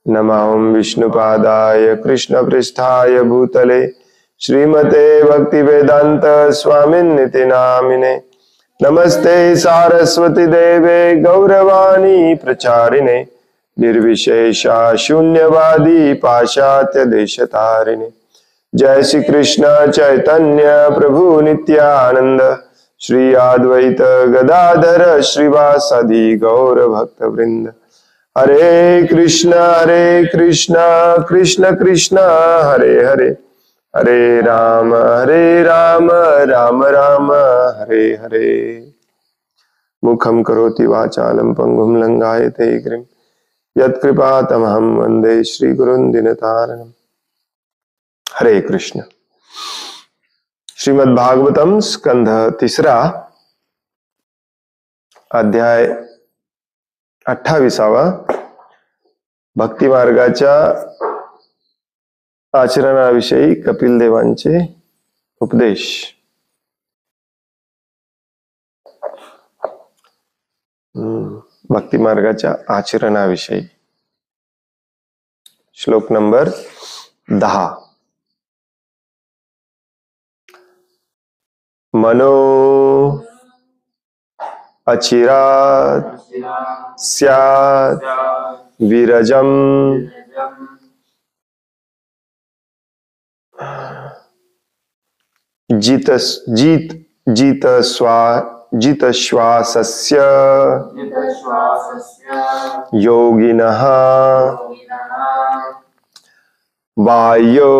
नमः विष्णुपादाय कृष्णपृष्ठाय भूतले श्रीमते भक्तिवेदांत स्वामिन्निति नामिने। नमस्ते सारस्वती देवे गौरवाणी प्रचारिणे निर्विशेषा शून्यवादी पाश्चात्य देशतारिणे। जय श्री कृष्ण चैतन्य प्रभु नित्यानंद श्री अद्वैत गदाधर श्रीवासादि गौर भक्त वृंद। हरे कृष्ण कृष्ण कृष्ण हरे हरे, हरे राम राम राम हरे हरे। मुखं करोति वाचालं पंगुं लंघयते गिरिं यत्कृपातमहं वन्दे श्रीगुरुं दीनतारिणम्। हरे कृष्ण। श्रीमद् भागवतम स्कंध तिसरा अध्याय 28वा भक्ती मार्गाच्या आचरणाविषयी कपिल देवांचे उपदेश। भक्ती मार्गाच्या आचरणाविषयी श्लोक नंबर 10। मनो अचिरात् स्यात् विरजम् जितश्वासस्य योगिनः वायो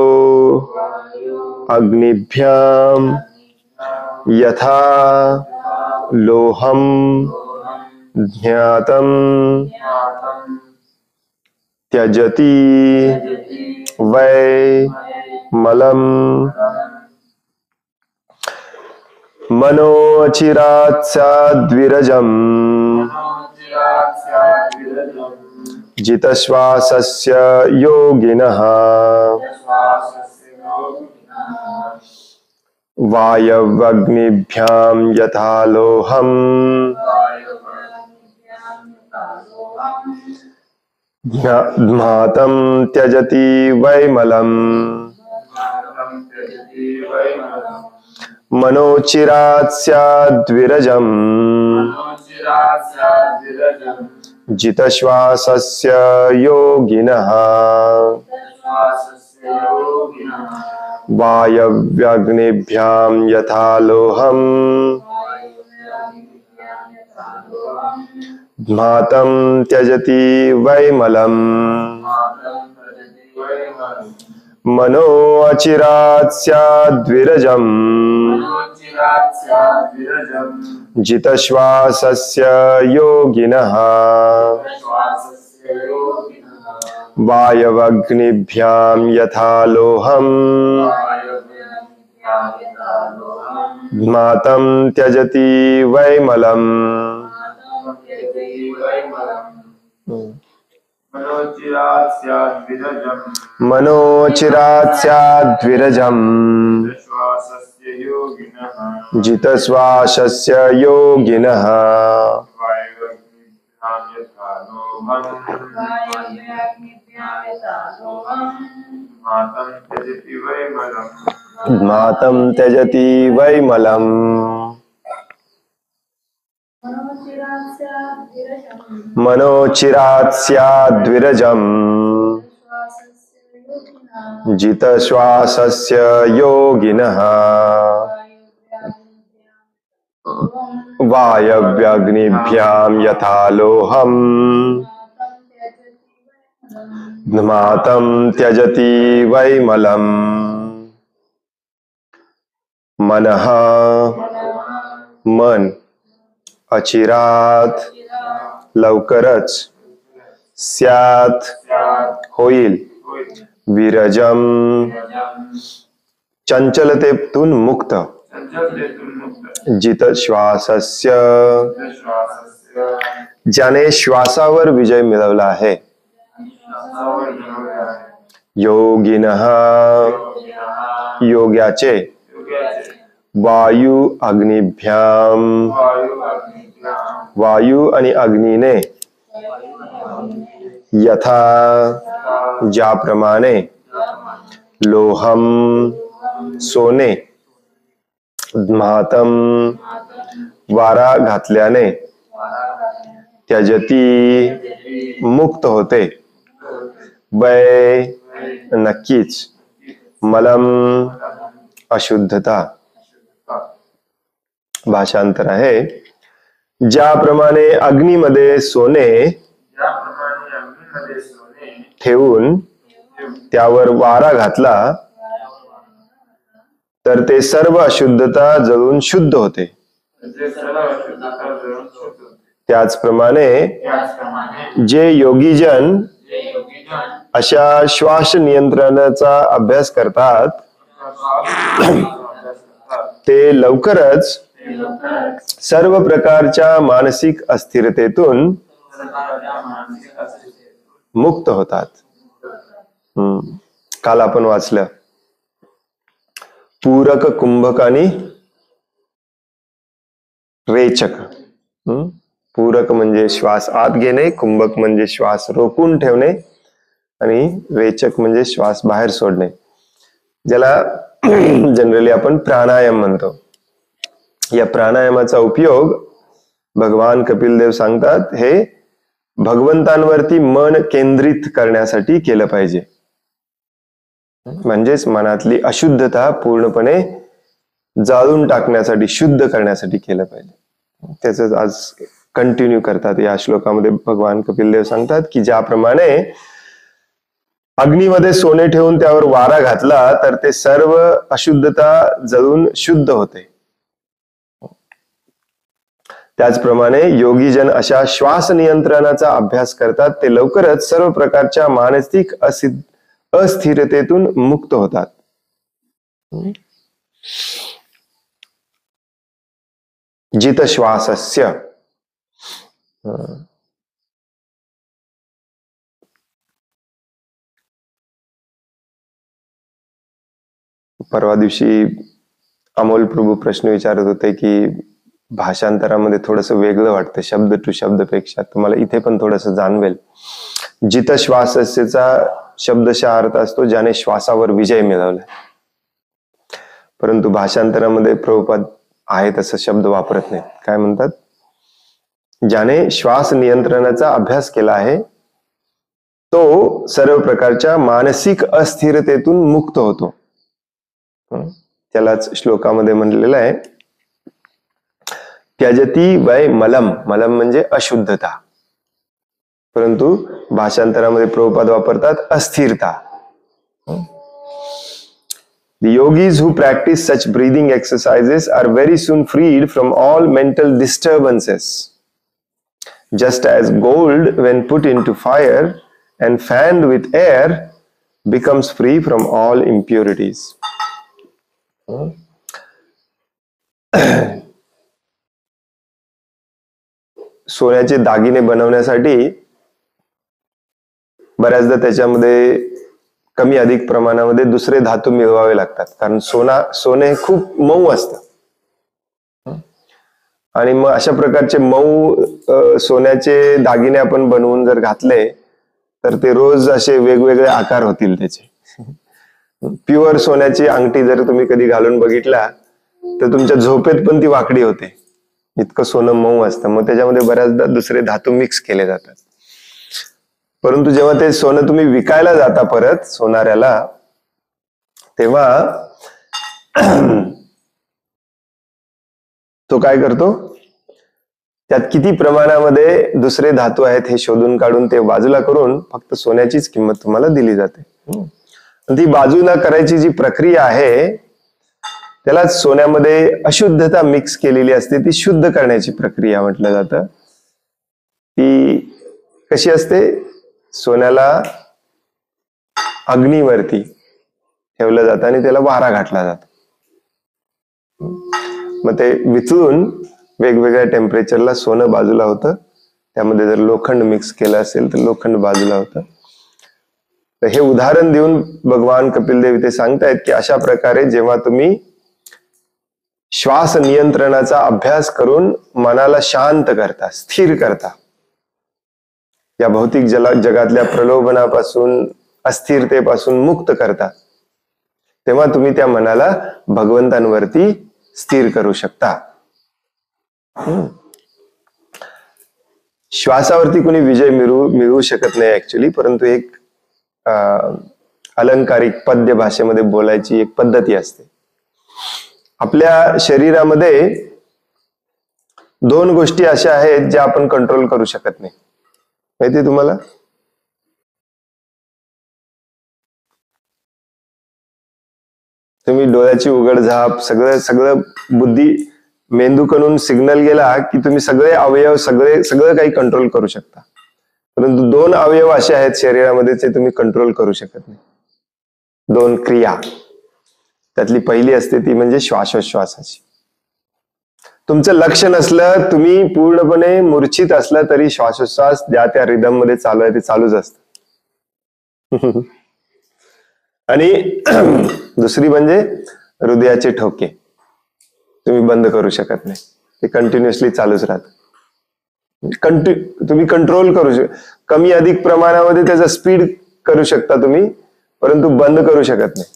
अग्निभ्यां यथा लोहम ज्ञातं त्यजति वै मलम्। मनो अचिरात् स्याद्विरजम् जितश्वासस्य योगिनः वायव्यग्निभ्यां यथा लोहम् ज्ञातं त्यजति वैमलम्। मनोचिरात् स्याद्विरजम् जितश्वासस्य योगिनः वायव्यग्निभ्यां यथा लोहम् ज्ञातं त्यजति वैमलम्। मनो अचिरात् स्याद्विरजम् जितश्वासस्य योगिनः वायव्यग्निभ्यां यथा लोहम् ज्ञातं त्यजति वैमलम्। मनोचिरात् स्याद्विरजम् जितश्वासस्य योगिनः ज्ञातं त्यजति वैमलम्। मनोचिरात् स्याद्विरजम् जितश्वासस्य योगिनः वायव्यग्निभ्यां यथा लोहम् ज्ञातं त्यजति वैमलम्। मनः मन अचिरात लवकरच स्यात् होईल विरजम चंचलतेतून मुक्त जितश्वासस्य ज्याने श्वासावर विजय मिळवला आहे योगिनः योग्याचे वायु अग्निभ्याम वायु आणि अग्नीने यथा ज्याप्रमाणे लोहम सोने महातम वारा घातल्याने त्यजती मुक्त होते वै नक्कीच मलम अशुद्धता. भाषांतर आहे, ज्याप्रमाणे अग्नीमध्ये सोने ठेवून त्यावर वारा घातला तर ते सर्व अशुद्धता जळून शुद्ध होते. त्याचप्रमाणे जे योगीजन अशा श्वास नियंत्रणाचा अभ्यास करतात ते लवकरच सर्व प्रकारच्या मानसिक अस्थिरतेतून मुक्त होतात. काल आपण वाचलं पूरक, कुंभक आणि रेचक. पूरक म्हणजे श्वास आत घेणे, कुंभक म्हणजे श्वास रोखून ठेवणे आणि रेचक म्हणजे श्वास बाहेर सोडणे, ज्याला जनरली आपण प्राणायाम म्हणतो. या प्राणायामाचा उपयोग भगवान कपिल देव सांगतात हे भगवंतांवरती मन केंद्रित करण्यासाठी केलं पाहिजे. म्हणजेच मनातली अशुद्धता पूर्णपणे जाळून टाकण्यासाठी, शुद्ध करण्यासाठी केलं पाहिजे. त्याच आज कंटिन्यू करतात. या श्लोकामध्ये भगवान कपिल देव सांगतात की ज्याप्रमाणे अग्नीमध्ये सोने ठेवून त्यावर वारा घातला तर ते सर्व अशुद्धता जळून शुद्ध होते. त्याचप्रमाणे योगीजन अशा श्वास नियंत्रणाचा अभ्यास करतात ते लवकरच सर्व प्रकारच्या मानसिक अस्थिरतेतून मुक्त होतात. जित श्वासस्य परवा दिवशी अमोल प्रभू प्रश्न विचारत होते की भाषांतरामध्ये थोडस वेगळं वाटतं शब्द टू शब्द पेक्षा. तुम्हाला इथे पण थोडस जाणवेल. जित श्वासस्यचा शब्दशः अर्थ असतो ज्याने श्वासावर विजय मिळवला. परंतु भाषांतरामध्ये प्रभुपाद आहे तसं शब्द वापरत नाहीत. काय म्हणतात? ज्याने श्वास नियंत्रणाचा अभ्यास केला आहे तो सर्व प्रकारच्या मानसिक अस्थिरतेतून मुक्त होतो. त्यालाच श्लोकामध्ये म्हणलेलं आहे त्यजती वै मलम. मलम म्हणजे अशुद्धता, परंतु भाषांतरामध्ये प्रभुपाद वापरतात अस्थिरता. The yogis who practice such breathing exercises are very soon freed from all mental disturbances. Just as gold when put into fire and fanned with air becomes free from all impurities. सोन्याचे दागिने बनवण्यासाठी बऱ्याचदा त्याच्यामध्ये कमी अधिक प्रमाणामध्ये दुसरे धातू मिळवावे लागतात, कारण सोने खूप मऊ असतं. आणि मग अशा प्रकारचे मऊ सोन्याचे दागिने आपण बनवून जर घातले तर ते रोज असे वेगवेगळे आकार होतील त्याचे. प्युअर सोन्याची अंगठी जर तुम्ही कधी घालून बघितला तर तुमच्या झोपेत पण ती वाकडी होते, इतकं सोनं मऊ असतं. मग त्याच्यामध्ये बऱ्याचदा दुसरे धातू मिक्स केले जातात. परंतु जेव्हा ते सोनं तुम्ही विकायला जाता परत सोनाऱ्याला, तेव्हा तो काय करतो, त्यात किती प्रमाणामध्ये दुसरे धातू आहेत हे शोधून काढून ते बाजूला करून फक्त सोन्याचीच किंमत तुम्हाला दिली जाते. ती बाजूला करायची जी प्रक्रिया आहे त्यालाच सोन्यामध्ये अशुद्धता मिक्स केलेली असते ती शुद्ध करण्याची प्रक्रिया म्हटलं जातं. ती कशी असते, सोन्याला अग्नीवरती ठेवलं जातं आणि त्याला वारा घातला जातो. मग ते विचळून वेगवेगळ्या टेम्परेचरला सोनं बाजूला होतं. त्यामध्ये जर लोखंड मिक्स केलं असेल तर लोखंड बाजूला होतं. तर हे उदाहरण देऊन भगवान कपिल देव इथे सांगतायत की अशा प्रकारे जेव्हा तुम्ही श्वास नियंत्रणाचा अभ्यास करून मनाला शांत करता, स्थिर करता, या भौतिक जगातल्या प्रलोभनापासून, अस्थिरतेपासून मुक्त करता, तेव्हा तुम्ही त्या मनाला भगवंतांवरती स्थिर करू शकता. श्वासावरती कोणी विजय मिळवू शकत नाही ऍक्च्युली, परंतु एक अलंकारिक पद्य भाषेमध्ये बोलायची एक पद्धती असते. आपल्या शरीरामध्ये दोन गोष्टी अशा आहेत ज्या आपण कंट्रोल करू शकत नाही. माहिती तुम्हाला? तुम्ही डोळ्याची उघडझाप, सगळं बुद्धी मेंदूकडून सिग्नल गेला की तुम्ही सगळे अवयव सगळं काही कंट्रोल करू शकता. परंतु दोन अवयव असे आहेत शरीरामध्ये जे तुम्ही कंट्रोल करू शकत नाही. दोन क्रिया. त्यातली पहिली असते ती म्हणजे श्वासोच्छ्वासाची. तुमचं लक्ष नसलं, तुम्ही पूर्णपणे मूर्छित असला तरी श्वासोच्छ्वास ज्या त्या रिदम मध्ये चालू आहे ते चालूच असतं. आणि दुसरी म्हणजे हृदयाचे ठोके. तुम्ही बंद करू शकत नाही, ते कंटिन्युअसली चालूच राहत. तुम्ही कंट्रोल करू शकता, कमी अधिक प्रमाणामध्ये त्याचा स्पीड करू शकता तुम्ही, परंतु बंद करू शकत नाही.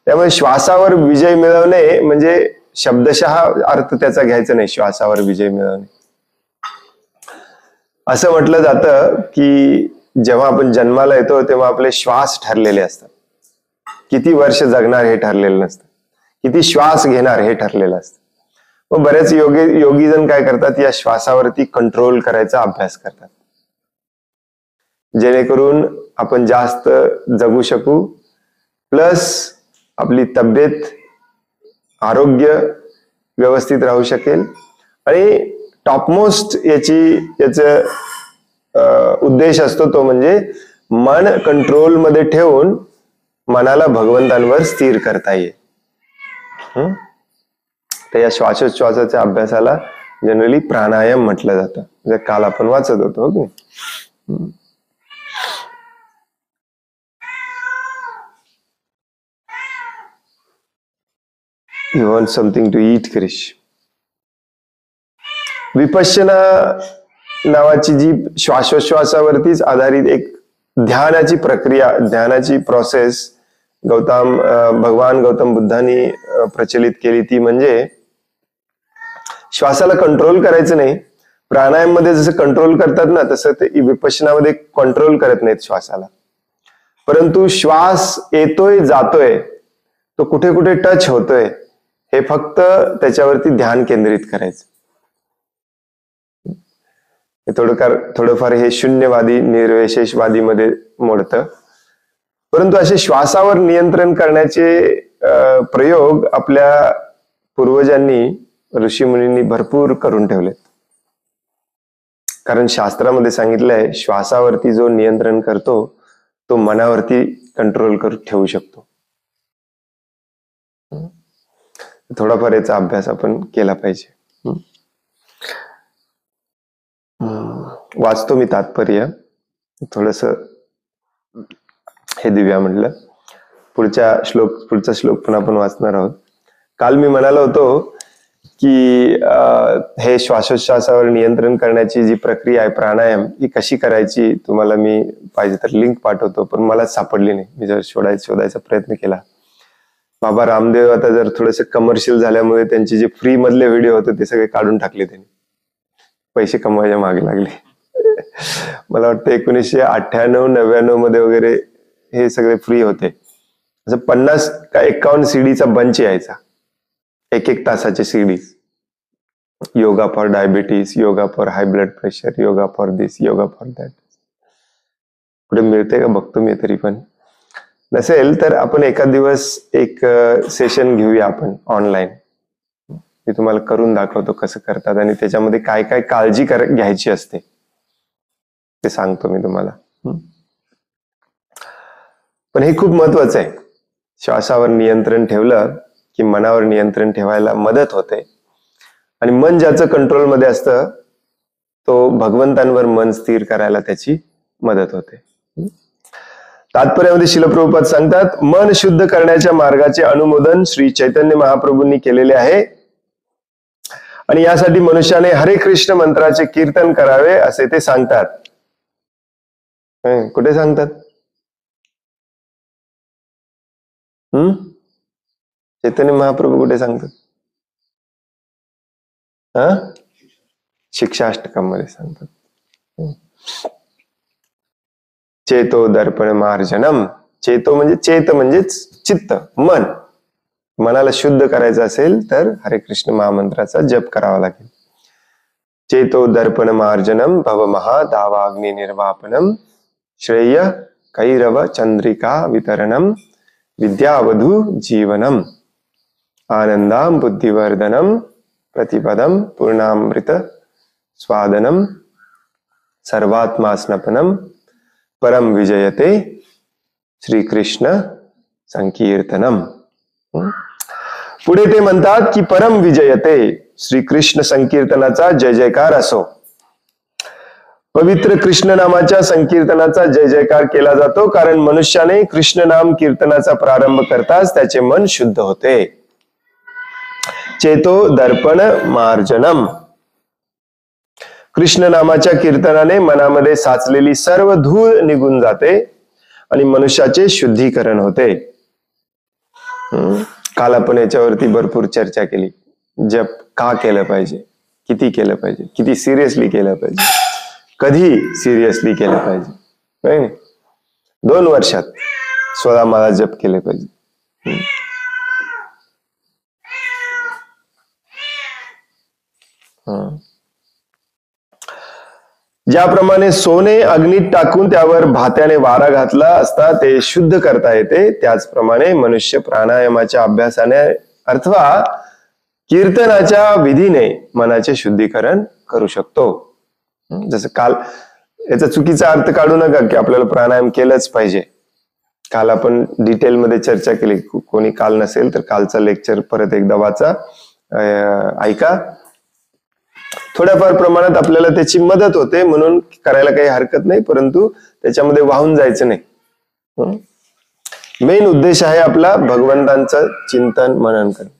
त्यामुळे श्वासावर विजय मिळवणे म्हणजे शब्दशः अर्थ त्याचा घ्यायचा नाही. श्वासावर विजय मिळवणे असं म्हटलं जातं की जेव्हा आपण जन्माला येतो तेव्हा आपले श्वास ठरलेले असतात. किती वर्ष जगणार हे ठरलेलं नसतं, किती श्वास घेणार हे ठरलेलं असतं. मग बरेच योगी जण काय करतात, या श्वासावरती कंट्रोल करायचा अभ्यास करतात, जेणेकरून आपण जास्त जगू शकू, प्लस आपली तब्येत, आरोग्य व्यवस्थित राहू शकेल. आणि टॉपमोस्ट याचा उद्देश असतो तो म्हणजे मन कंट्रोल मध्ये ठेवून मनाला भगवंतांवर स्थिर करता येईल. तर या श्वासोच्छ्वासाच्या अभ्यासाला जनरली प्राणायाम म्हटलं जातं. म्हणजे काल आपण वाचत होतो की You want something to eat, Krish? Vipassana नावाची जी श्वासोच्छ्वासावरतीच आधारित एक ध्यानाची प्रक्रिया, ध्यानाची प्रोसेस भगवान गौतम बुद्धांनी प्रचलित केली, ती म्हणजे श्वासाला कंट्रोल करायचं नाही. प्राणायाम मध्ये जसं कंट्रोल करतात ना, तसं ते विपश्यनामध्ये कंट्रोल करत नाहीत श्वासाला, परंतु श्वास येतोय जातोय, तो कुठे कुठे टच होतोय, हे फक्त त्याच्यावरती ध्यान केंद्रित करायचं. थोडंफार हे शून्यवादी निर्विशेषवादी मध्ये मोडतं. परंतु असे श्वासावर नियंत्रण करण्याचे प्रयोग आपल्या पूर्वजांनी, ऋषीमुनींनी भरपूर करून ठेवलेत. कारण शास्त्रामध्ये सांगितलंय, श्वासावरती जो नियंत्रण करतो तो मनावरती कंट्रोल करून ठेवू शकतो. थोडाफार याचा अभ्यास आपण केला पाहिजे. वाचतो मी तात्पर्य, थोडस हे दिव्या म्हटलं. पुढचा श्लोक पण आपण वाचणार आहोत. काल मी म्हणालो होतो की हे श्वासोच्छ्वासावर नियंत्रण करण्याची जी प्रक्रिया आहे प्राणायाम, ही कशी करायची, तुम्हाला मी पाहिजे तर लिंक पाठवतो, पण मला सापडली नाही. मी जर शोधायचा प्रयत्न केला. बाबा रामदेव आता जर थोडेसे कमर्शियल झाल्यामुळे त्यांचे जे फ्री मधले व्हिडिओ होते ते सगळे काढून टाकले त्यांनी, पैसे कमवायच्या मागे लागले. मला वाटतं 1998-99 मध्ये वगैरे हे सगळे फ्री होते. असं 50 का 51 सीडीचा बंच यायचा, 1-1 तासाचे CD. Yoga for diabetes, yoga for high blood pressure, yoga for this, yoga for that. कुठे मिळते का बघतो मी, तरी पण नसेल तर आपण एका दिवस एक सेशन घेऊया आपण ऑनलाईन. मी तुम्हाला करून दाखवतो कसं करतात आणि त्याच्यामध्ये काय काय काळजी घ्यायची असते ते सांगतो मी तुम्हाला. पण हे खूप महत्वाचं आहे. श्वासावर नियंत्रण ठेवलं की मनावर नियंत्रण ठेवायला मदत होते. आणि मन ज्याचं कंट्रोलमध्ये असतं तो भगवंतांवर मन स्थिर करायला त्याची मदत होते. तात्पर्यामध्ये श्रील प्रभुपाद सांगतात, मन शुद्ध करण्याच्या मार्गाचे अनुमोदन श्री चैतन्य महाप्रभूंनी केलेले आहे आणि यासाठी मनुष्याने हरे कृष्ण मंत्राचे कीर्तन करावे असे ते सांगतात. कुठे सांगतात? चैतन्य महाप्रभू कुठे सांगतात? शिक्षाष्टकमध्ये सांगतात. चेतो दर्पण मार्जनम. चेतो म्हणजे चेत म्हणजेच चित्त, मन. मनाला शुद्ध करायचं असेल तर हरे कृष्ण महामंत्राचा जप करावा लागेल. चेतो दर्पण मार्जनम भव महा दावाग्नि निर्वापनम श्रेय कैरव चंद्रिका वितरणम विद्यावधू जीवनम आनंदाम बुद्धिवर्धनम प्रतिपदम पूर्णामृत स्वादनम सर्वात्मा स्नपनम परम विजयते श्रीकृष्ण संकीर्तनम. पुढे ते म्हणतात की परम विजयते, श्रीकृष्ण संकीर्तनाचा जय जयकार असो. पवित्र कृष्ण नामाच्या संकीर्तनाचा जय जयकार केला जातो, कारण मनुष्याने कृष्ण नाम कीर्तनाचा प्रारंभ करताच त्याचे मन शुद्ध होते. चेतो दर्पण मार्जनम. कृष्ण नामाच्या कीर्तनाने मनामध्ये साचलेली सर्व धूळ निघून जाते आणि मनुष्याचे शुद्धीकरण होते. काल आपण याच्यावरती भरपूर चर्चा केली. जप का केलं पाहिजे, किती केलं पाहिजे, किती सिरियसली केलं पाहिजे, कधी सिरियसली केलं पाहिजे, नाही? 2 वर्षात 16 माळा जप केले पाहिजे. ज्याप्रमाणे सोने अग्नीत टाकून त्यावर भात्याने वारा घातला असता ते शुद्ध करता येते, त्याचप्रमाणे मनुष्य प्राणायामाच्या अभ्यासाने अथवा कीर्तनाच्या विधीने मनाचे शुद्धीकरण करू शकतो. जसं काल, याचा चुकीचा अर्थ काढू नका की आपल्याला प्राणायाम केलंच पाहिजे. काल आपण डिटेलमध्ये चर्चा केली. कोणी काल नसेल तर कालचा लेक्चर परत एकदा वाचा, ऐका. थोड्याफार प्रमाणात आपल्याला त्याची मदत होते, म्हणून करायला काही हरकत नाही, परंतु त्याच्यामध्ये वाहून जायचं नाही. मेन उद्देश आहे आपला भगवंतांचं चिंतन मनन करणे.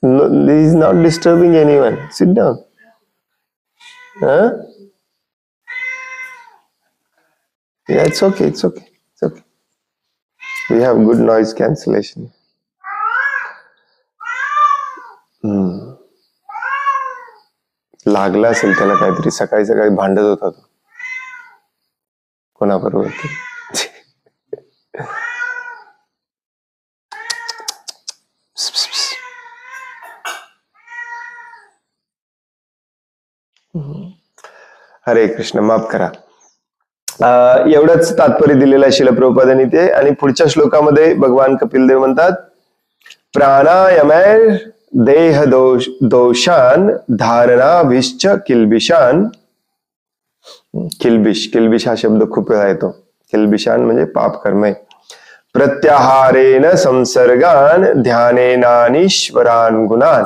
No, he is not disturbing anyone. Sit down. Yeah, it's okay. It's okay. It's okay. We have good noise cancellation. लागला असेल त्याला काहीतरी. सकाळी सकाळी भांडत होता तो कोणाबरोबर. हरे कृष्ण. माफ करा. एवढंच तात्पर्य दिलेलं आहे शिल प्रभुपादांनी ते. आणि पुढच्या श्लोकामध्ये भगवान कपिलदेव म्हणतात, प्राणायामैर देह दोषान धारणाभिश्च किल्बिषान. किल्बिष हा शब्द खूप वेळा येतो. किल्बिषान म्हणजे पाप कर्म. प्रत्याहारेण संसर्गान ध्यानेनानीश्वरान गुणान.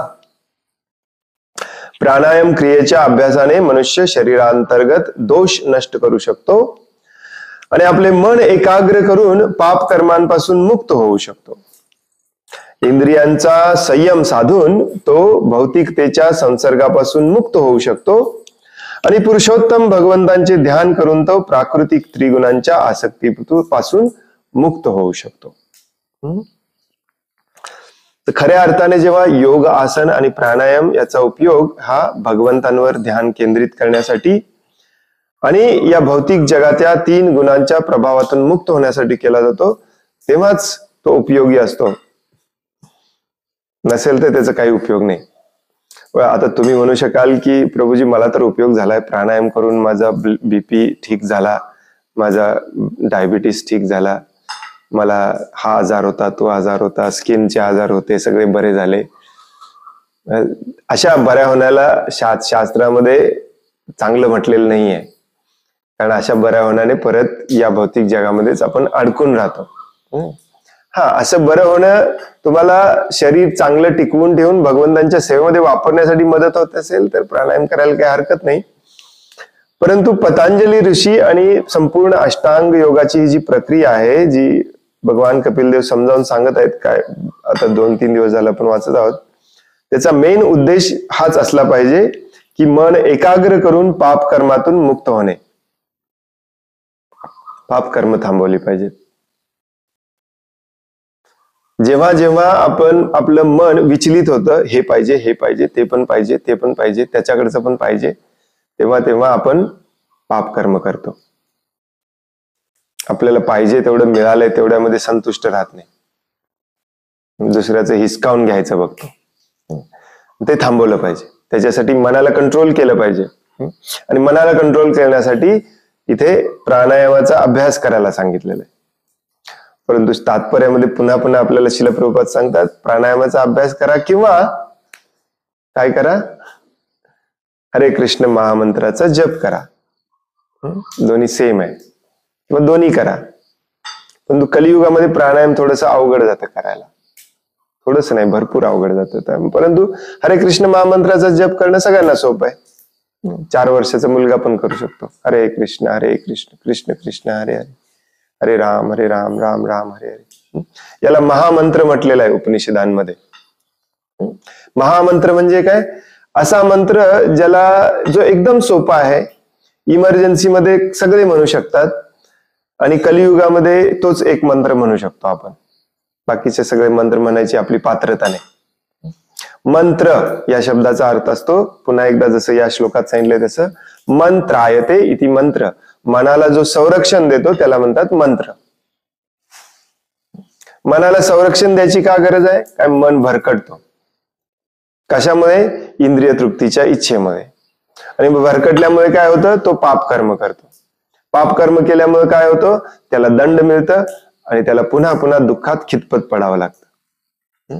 प्राणायाम क्रियेच्या अभ्यासाने मनुष्य शरीरांतर्गत दोष नष्ट करू शकतो आणि आपले मन एकाग्र करून पाप कर्मांपासून मुक्त होऊ शकतो. इंद्रियांचा संयम साधून तो भौतिकतेच्या संसर्गापासून मुक्त होऊ शकतो आणि पुरुषोत्तम भगवंतांचे ध्यान करून तो प्राकृतिक त्रिगुणांच्या आसक्तीपासून मुक्त होऊ शकतो. तर खऱ्या अर्थाने जेव्हा योग, आसन आणि प्राणायाम याचा उपयोग हा भगवंतांवर ध्यान केंद्रित करण्यासाठी आणि या भौतिक जगाच्या 3 गुणांच्या प्रभावातून मुक्त होण्यासाठी केला जातो, तेव्हाच तो उपयोगी असतो. नसेल तर त्याचा काही उपयोग नाही. आता तुम्ही म्हणू शकाल की प्रभूजी मला तर उपयोग झालाय, प्राणायाम करून माझा BP ठीक झाला, माझा डायबिटीस ठीक झाला, मला हा आजार होता, तो आजार होता, स्किनचे आजार होते, सगळे बरे झाले. अशा बऱ्या होण्याला शास्त्रामध्ये चांगलं म्हटलेलं नाहीये, कारण अशा बऱ्या होण्याने परत या भौतिक जगामध्येच आपण अडकून राहतो. असं बरं होणं तुम्हाला शरीर चांगलं टिकवून ठेवून भगवंतांच्या सेवेमध्ये वापरण्यासाठी मदत होत असेल तर प्राणायाम करायला काही हरकत नाही. परंतु पतंजली ऋषी आणि संपूर्ण अष्टांग योगाची जी प्रक्रिया आहे, जी भगवान कपिलदेव समजावून सांगत आहेत काय, आता 2-3 दिवस झाला आपण वाचत आहोत. त्याचा मेन उद्देश हाच असला पाहिजे की मन एकाग्र करून पाप कर्मातून मुक्त होणे, पाप कर्म थांबवली पाहिजेत. जेव्हा जेव्हा आपण आपलं मन विचलित होतं, हे पाहिजे, हे पाहिजे, ते पण पाहिजे, ते पण पाहिजे, त्याच्याकडचं पण पाहिजे, तेव्हा तेव्हा आपण पाप कर्म करतो. आपल्याला पाहिजे तेवढं मिळालंय तेवढ्यामध्ये संतुष्ट राहत नाही, दुसऱ्याचं हिसकावून घ्यायचं बघतो. ते थांबवलं पाहिजे. त्याच्यासाठी मनाला कंट्रोल केलं पाहिजे. आणि मनाला कंट्रोल करण्यासाठी इथे प्राणायामाचा अभ्यास करायला सांगितलेला आहे. परंतु तात्पर्यामध्ये पुन्हा पुन्हा आपल्याला श्रील प्रभुपाद सांगतात प्राणायामाचा अभ्यास करा किंवा काय करा, हरे कृष्ण महामंत्राचा जप करा. दोन्ही सेम आहे, किंवा दोन्ही करा. परंतु कलियुगामध्ये प्राणायाम थोडंसं अवघड जातं करायला, थोडस नाही भरपूर अवघड जातं. परंतु हरे कृष्ण महामंत्राचा जप करणं सगळ्यांना सोपं आहे. 4 वर्षाचा मुलगा पण करू शकतो. हरे कृष्ण कृष्ण कृष्ण हरे हरे, हरे राम राम राम हरे हरे. याला महामंत्र म्हटलेला आहे उपनिषदांमध्ये. महामंत्र म्हणजे काय, असा मंत्र जो एकदम सोपा आहे, इमर्जन्सी मध्ये सगळे म्हणू शकतात, आणि कलियुगामध्ये तोच एक मंत्र म्हणू शकतो आपण. बाकीचे सगळे मंत्र म्हणायची आपली पात्रता नाही. मंत्र या शब्दाचा अर्थ असतो, पुन्हा एकदा जसं या श्लोकात सांगितलंय तसं, मंत्रायते इति मंत्र. मनाला जो संरक्षण देतो त्याला म्हणतात मंत्र. मनाला संरक्षण द्यायची का गरज आहे, काय मन भरकटतो. कशामुळे, इंद्रिय तृप्तीच्या इच्छेमुळे. आणि भरकटल्यामुळे काय होतं, तो पाप कर्म करतो. पाप कर्म केल्यामुळे काय होतं, त्याला दंड मिळतं आणि त्याला पुन्हा पुन्हा दुःखात खितपत पडावं लागतं.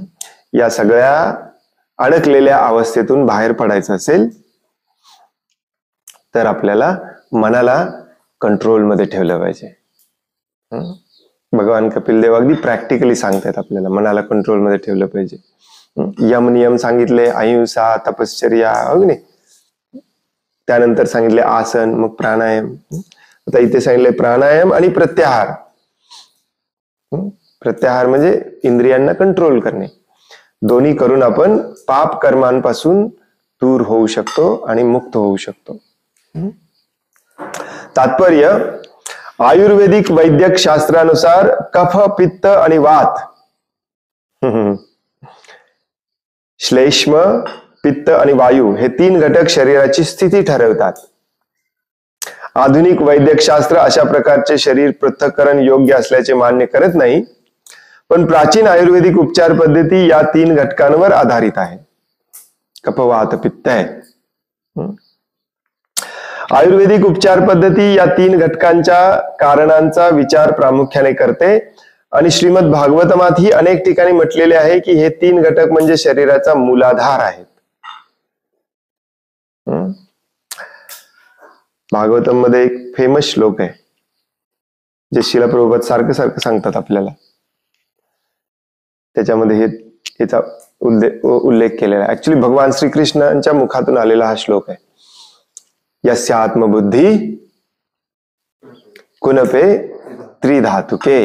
या सगळ्या अडकलेल्या अवस्थेतून बाहेर पडायचं असेल तर आपल्याला मनाला कंट्रोलमध्ये ठेवलं पाहिजे. भगवान कपिलदेव अगदी प्रॅक्टिकली सांगतात आपल्याला मनाला कंट्रोलमध्ये ठेवलं पाहिजे. यम नियम सांगितले, अहिंसा, तपश्चर्या, अग्नी, त्यानंतर सांगितले आसन, मग प्राणायाम. आता इथे सांगितले प्राणायाम आणि प्रत्याहार. प्रत्याहार म्हणजे इंद्रियांना कंट्रोल करणे. दोन्ही करून आपण पाप कर्मांपासून दूर होऊ शकतो आणि मुक्त होऊ शकतो. तात्पर्य, आयुर्वेदिक वैद्यक शास्त्रानुसार कफ, पित्त आणि वात, श्लेष्म, पित्त आणि वायू हे 3 घटक शरीराची स्थिती ठरवतात. आधुनिक वैद्यकशास्त्र अशा प्रकारचे शरीर पृथक्करण योग्य असल्याचे मान्य करत नाही, पण प्राचीन आयुर्वेदिक उपचार पद्धती या 3 घटकांवर आधारित आहे. कफ, वात, पित्त आहे. आयुर्वेदिक उपचार पद्धती या 3 घटकांच्या कारणांचा विचार प्रामुख्याने करते, आणि श्रीमद भागवतमातही अनेक ठिकाणी म्हटलेले आहे की हे 3 घटक म्हणजे शरीराचा मूलाधार आहेत. भागवतम मध्ये एक फेमस श्लोक आहे जे श्रील प्रभुपाद सारखं सांगतात आपल्याला. त्याच्यामध्ये याचा उल्लेख केलेला आहे. ऍक्च्युली भगवान श्रीकृष्णांच्या मुखातून आलेला हा श्लोक आहे. यस्य आत्मबुद्धी कुणपे त्रिधातुके.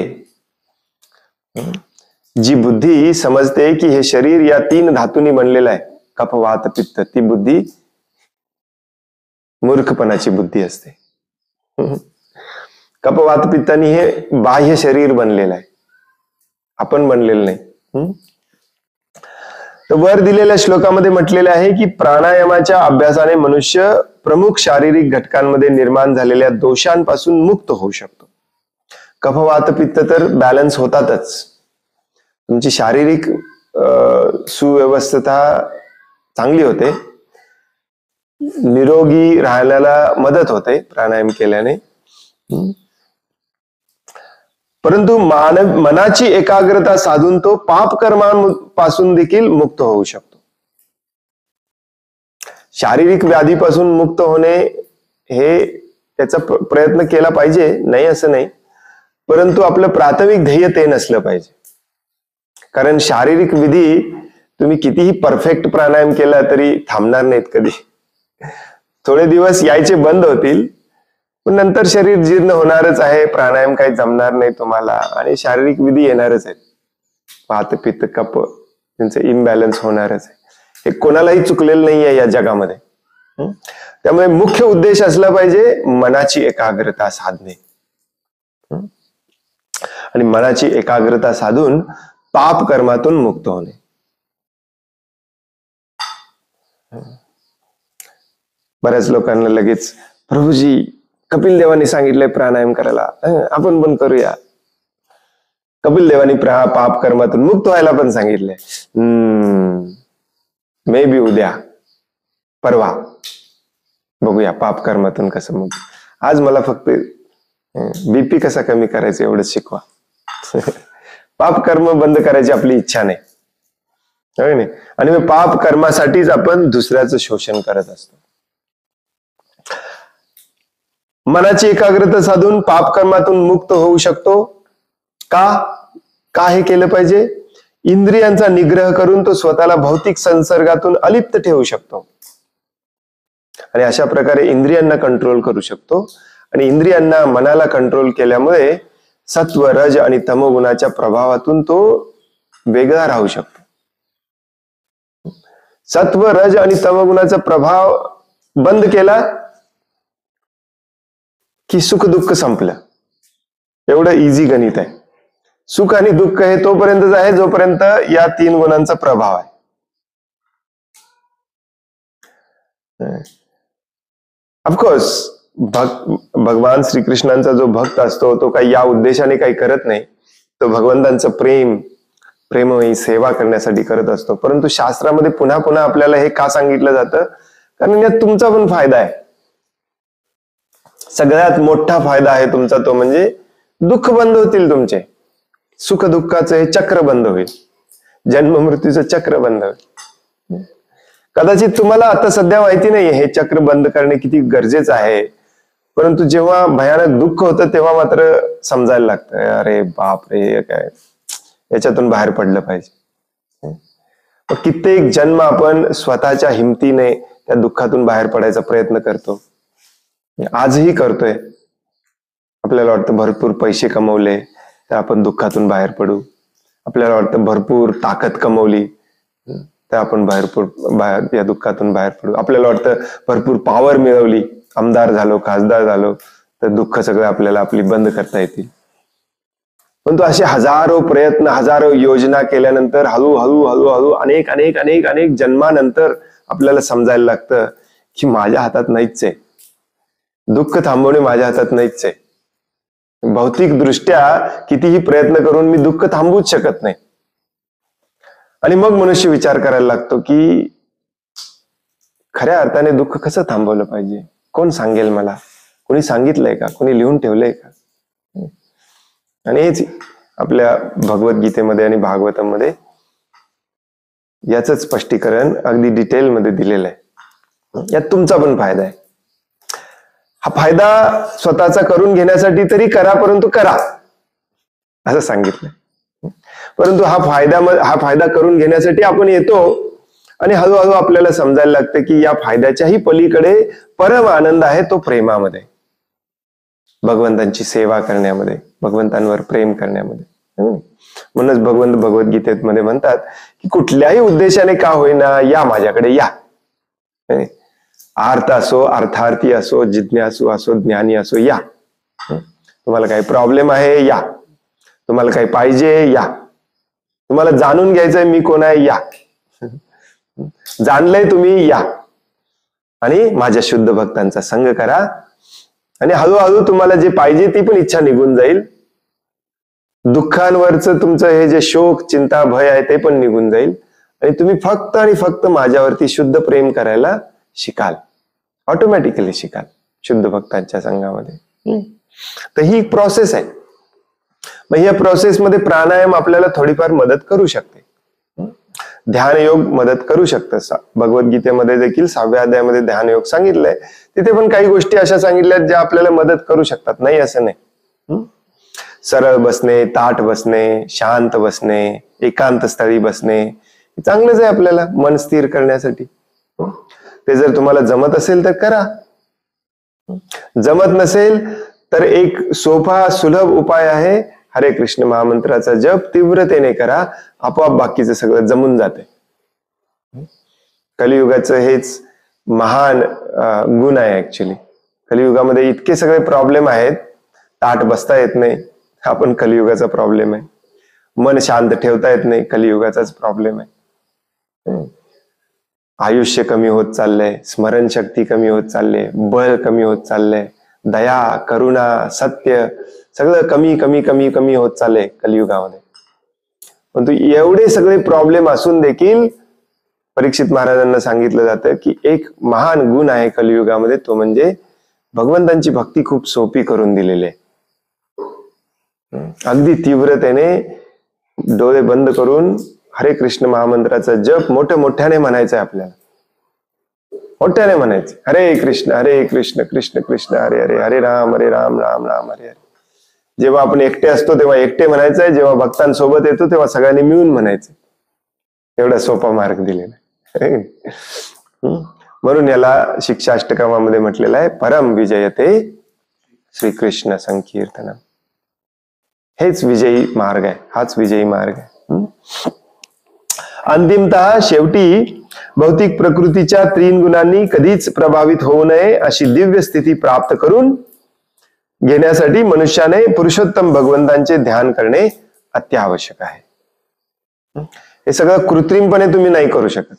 जी बुद्धी समजते की हे शरीर या 3 धातूंनी बनलेलं आहे, कफ, वात, पित्त, ती बुद्धी मूर्खपणाची बुद्धी असते. कफ, वात, पित्तानी हे बाह्य शरीर बनलेलं आहे, आपण बनलेलं नाही. तर वर दिलेल्या श्लोकामध्ये म्हटलेले आहे की प्राणायामाच्या अभ्यासाने मनुष्य प्रमुख शारीरिक घटकांमध्ये निर्माण झालेल्या दोषांपासून मुक्त होऊ शकतो. कफ, वात, पित्त तर बॅलन्स होतातच. तुमची शारीरिक सुव्यवस्था चांगली होते, निरोगी राहण्याला मदत होते प्राणायाम केल्याने. परंतु मनाची एकाग्रता साधून तो पाप कर्मांपासून देखील मुक्त होऊ शकतो. शारीरिक व्याधीपासून मुक्त होणे हे त्याचा प्रयत्न केला पाहिजे, नाही असं नाही, परंतु आपलं प्राथमिक ध्येय ते नसलं पाहिजे. कारण शारीरिक विधी तुम्ही कितीही परफेक्ट प्राणायाम केला तरी थांबणार नाहीत कधी. थोडे दिवस यायचे बंद होतील, पण नंतर शरीर जीर्ण होणारच आहे, प्राणायाम काही जमणार नाही तुम्हाला आणि शारीरिक विधी येणारच आहेत. वात पित्त कफ त्यांचे इम्बॅलन्स होणारच आहे. हे कोणालाही चुकलेलं नाही आहे या जगामध्ये. त्यामुळे मुख्य उद्देश असला पाहिजे मनाची एकाग्रता साधणे. आणि मनाची एकाग्रता साधून पाप कर्मातून मुक्त होणे. बऱ्याच लोकांना लगेच प्रभूजी कपिल देवानी सांगितलंय प्राणायाम करायला, आपण पण करूया. कपिल देवानी पाप कर्मातून मुक्त व्हायला पण सांगितलंय. मे बी उद्या परवा बघूया पाप कर्मातून कसं मुक्त. आज मला फक्त बीपी कसा कमी करायचा एवढंच शिकवा. पाप कर्म बंद करायची आपली इच्छा नाही. आणि मग पाप कर्मासाठीच आपण दुसऱ्याचं शोषण करत असतो. मनाची एकाग्रता साधून पाप कर्मातून मुक्त होऊ शकतो. का हे केलं पाहिजे? इंद्रियांचा निग्रह करून तो स्वतःला भौतिक संसर्गातून अलिप्त ठेवू शकतो. आणि अशा प्रकारे इंद्रियांना कंट्रोल करू शकतो. आणि इंद्रियांना मनाला कंट्रोल केल्यामुळे सत्व रज आणि तमोगुणाच्या प्रभावातून तो वेगळा राहू शकतो. सत्व रज आणि तमोगुणाचा प्रभाव बंद केला की सुख दुःख संपलं. एवढं इझी गणित आहे. सुख आणि दुःख हे तोपर्यंतच आहे जोपर्यंत या 3 गुणांचा प्रभाव आहे. ऑफकोर्स भगवान श्रीकृष्णांचा जो भक्त असतो तो काही या उद्देशाने काही करत नाही. तो भगवंतांचं प्रेममयी सेवा करण्यासाठी करत असतो. परंतु शास्त्रामध्ये पुन्हा पुन्हा आपल्याला हे का सांगितलं जातं? कारण यात तुमचा पण फायदा आहे. सगळ्यात मोठा फायदा आहे तुमचा तो म्हणजे दुःख बंद होतील तुमचे. सुख दुःखाचं हे चक्र बंद होईल. जन्म मृत्यूचं चक्र बंद होईल. कदाचित तुम्हाला आता सध्या माहिती नाही हे चक्र बंद करणे किती गरजेचं आहे. परंतु जेव्हा भयानक दुःख होतं तेव्हा मात्र समजायला लागतं, अरे बाप रे, काय याच्यातून बाहेर पडलं पाहिजे. कित्येक जन्म आपण स्वतःच्या हिमतीने त्या दुःखातून बाहेर पडायचा प्रयत्न करतो. आजही करतोय. आपल्याला वाटतं भरपूर पैसे कमवले तर आपण दुःखातून बाहेर पडू. आपल्याला वाटतं भरपूर ताकद कमवली तर आपण या दुःखातून बाहेर पडू. आपल्याला वाटतं भरपूर पॉवर मिळवली, आमदार झालो, खासदार झालो तर दुःख सगळं आपल्याला आपली बंद करता येतील. परंतु असे हजारो प्रयत्न, हजारो योजना केल्यानंतर हळूहळू अनेक जन्मानंतर आपल्याला समजायला लागतं की माझ्या हातात नाहीच आहे. दुःख थांबवणे माझ्या हातात नाहीच आहे. भौतिक दृष्ट्या कितीही प्रयत्न करून मी दुःख थांबवूच शकत नाही. आणि मग मनुष्य विचार करायला लागतो की खऱ्या अर्थाने दुःख कसं थांबवलं पाहिजे? कोण सांगेल मला? कोणी सांगितलंय का? कोणी लिहून ठेवलंय का? आणि हेच आपल्या भगवद्गीतेमध्ये आणि भागवतामध्ये याच स्पष्टीकरण अगदी डिटेलमध्ये दिलेलं आहे. यात तुमचा पण फायदा आहे. हा फायदा स्वतःचा करून घेण्यासाठी तरी करा, परंतु करा असं सांगितलंय. परंतु हा फायदा करून घेण्यासाठी आपण येतो आणि हळूहळू आपल्याला समजायला लागतं की या फायद्याच्याही पलीकडे परम आनंद आहे, तो प्रेमामध्ये, भगवंतांची सेवा करण्यामध्ये, भगवंतांवर प्रेम करण्यामध्ये. म्हणूनच भगवंत भगवद्गीतेमध्ये म्हणतात की कुठल्याही उद्देशाने का होईना या माझ्याकडे या. आर्त असो, अर्थार्थी असो, जिज्ञासू असो, ज्ञानी असो, या. तुम्हाला काही प्रॉब्लेम आहे या. तुम्हाला काही पाहिजे या. तुम्हाला जाणून घ्यायचंय मी कोण आहे या. जाणलंय तुम्ही या. आणि माझ्या शुद्ध भक्तांचा संग करा आणि हळूहळू तुम्हाला जे पाहिजे ती पण इच्छा निघून जाईल. दुःखांवरचं तुमचं हे जे शोक, चिंता, भय आहे ते पण निघून जाईल आणि तुम्ही फक्त आणि फक्त माझ्यावरती शुद्ध प्रेम करायला शिकाल. ऑटोमॅटिकली शिकाल शुद्ध भक्तांच्या संघामध्ये. तर ही एक प्रोसेस आहे. मग या प्रोसेसमध्ये प्राणायाम आपल्याला थोडीफार मदत करू शकते. ध्यान योग मदत करू शकतं. भगवद्गीतेमध्ये देखील 6व्या अध्यायामध्ये ध्यान योग सांगितलंय. तिथे पण काही गोष्टी अशा सांगितल्यात ज्या आपल्याला मदत करू शकतात. नाही असं नाही. सरळ बसणे, ताठ बसणे, शांत बसणे, एकांत स्थळी बसणे चांगलंच आहे आपल्याला मन स्थिर करण्यासाठी. ते जर तुम्हाला जमत असेल तर करा. जमत नसेल तर एक सोपा सुलभ उपाय आहे, हरे कृष्ण महामंत्राचा जप तीव्रतेने करा, आपोआप बाकीचं सगळं जमून जाते. कलियुगाचं हेच महान गुण आहे. ऍक्च्युली कलियुगामध्ये इतके सगळे प्रॉब्लेम आहेत, ताट बसता येत नाही, हा पण कलियुगाचा प्रॉब्लेम आहे. मन शांत ठेवता येत नाही, कलियुगाचाच प्रॉब्लेम आहे. आयुष्य कमी होत चाललंय, स्मरणशक्ती कमी होत चालले, बळ कमी होत चाललंय, दया करुणा सत्य सगळं कमी कमी कमी कमी होत चाललंय कलियुगामध्ये. परंतु एवढे सगळे प्रॉब्लेम असून देखील परीक्षित महाराजांना सांगितलं जातं की एक महान गुण आहे कलियुगामध्ये, तो म्हणजे भगवंतांची भक्ती खूप सोपी करून दिलेली आहे. अगदी तीव्रतेने डोळे बंद करून हरे कृष्ण महामंत्राचा जप मोठ्याने म्हणायचं आहे आपल्याला. मोठ्याने म्हणायचं, हरे कृष्ण कृष्ण कृष्ण हरे हरे, हरे राम राम राम हरे हरे. जेव्हा आपण एकटे असतो तेव्हा एकटे म्हणायचं आहे, जेव्हा भक्तांसोबत येतो तेव्हा सगळ्यांनी मिळून म्हणायचं. एवढा सोपा मार्ग दिलेला आहे. म्हणून याला शिक्षाष्टकामध्ये म्हटलेलं आहे, परम विजयते श्रीकृष्ण संकीर्तनम. हेच विजयी मार्ग आहे, हाच विजयी मार्ग आहे. अंतिमतः शेवटी भौतिक प्रकृतीच्या तीन गुणांनी कधीच प्रभावित होऊ नये अशी दिव्य स्थिती प्राप्त करून घेण्यासाठी मनुष्याने पुरुषोत्तम भगवंतांचे ध्यान करणे अत्यावश्यक आहे. हे सगळं कृत्रिमपणे तुम्ही नाही करू शकत.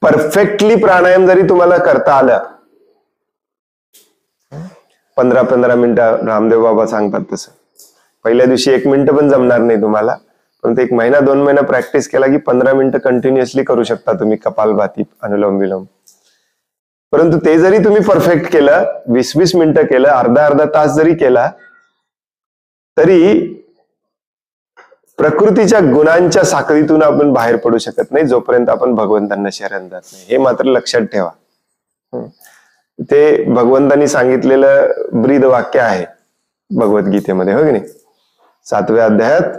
परफेक्टली प्राणायाम जरी तुम्हाला करता आलं, 15-15 मिनिटं रामदेव बाबा सांगतात तसं, पहिल्या दिवशी 1 मिनिट पण जमणार नाही तुम्हाला, परंतु 1 महिना 2 महिना प्रॅक्टिस केला की 15 मिनिटं कंटिन्युअसली करू शकता तुम्ही कपालभाती, अनुलोम विलोम. परंतु ते जरी तुम्ही परफेक्ट केलं, 20-20 मिनिटं केलं, अर्धा तास जरी केला, तरी प्रकृतीच्या गुणांच्या साखळीतून आपण बाहेर पडू शकत नाही जोपर्यंत आपण भगवंतांना शरण जात नाही. हे मात्र लक्षात ठेवा. ते भगवंतांनी सांगितलेलं ब्रीद वाक्य आहे भगवद्गीतेमध्ये, हो की नाही? 7व्या अध्यायात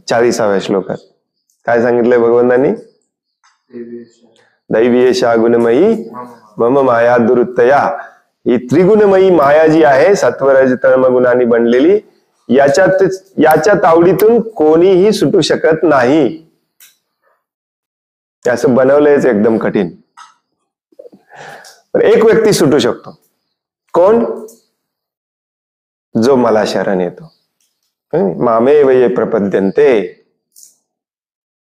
40व्या श्लोकात काय सांगितलंय भगवंतांनी? दैवीयशा गुणमयी मम माया दुरुत्तया. ही त्रिगुणमयी माया जी आहे, सत्वरज तम गुणांनी बनलेली, याच्या तावडीतून कोणीही सुटू शकत नाही. असं बनवलंयच एकदम कठीण. एक व्यक्ती सुटू शकतो. कोण? जो मला शरण येतो. मामेव ये प्रपद्यन्ते.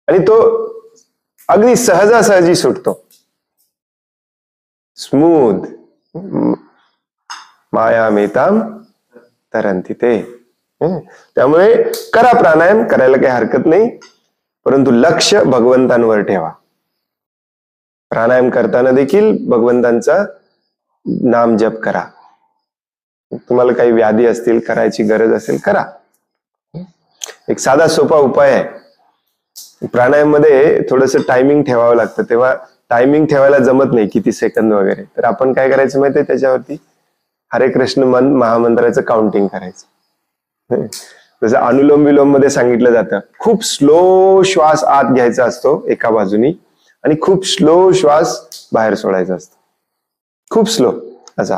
आणि तो अगदी सहजासहजी सुटतो. स्मूथ. माया मेताम तरंती ते. त्यामुळे करा प्राणायाम, करायला काही हरकत नाही, परंतु लक्ष भगवंतांवर ठेवा. प्राणायाम करताना देखील भगवंतांचा नाम जप करा. तुम्हाला काही व्याधी असतील, करायची गरज असेल, करा. एक साधा सोपा उपाय आहे. प्राणायाम मध्ये थोडस टायमिंग ठेवावं लागतं, तेव्हा टायमिंग ठेवायला जमत नाही, किती सेकंद वगैरे. तर आपण काय करायचं माहितीये, त्याच्यावरती हरे कृष्ण महामंत्राचं काउंटिंग करायचं. जसं अनुलोम विलोम मध्ये सांगितलं जातं, खूप स्लो श्वास आत घ्यायचा असतो एका बाजूनी आणि खूप स्लो श्वास बाहेर सोडायचा असतो. खूप स्लो असा.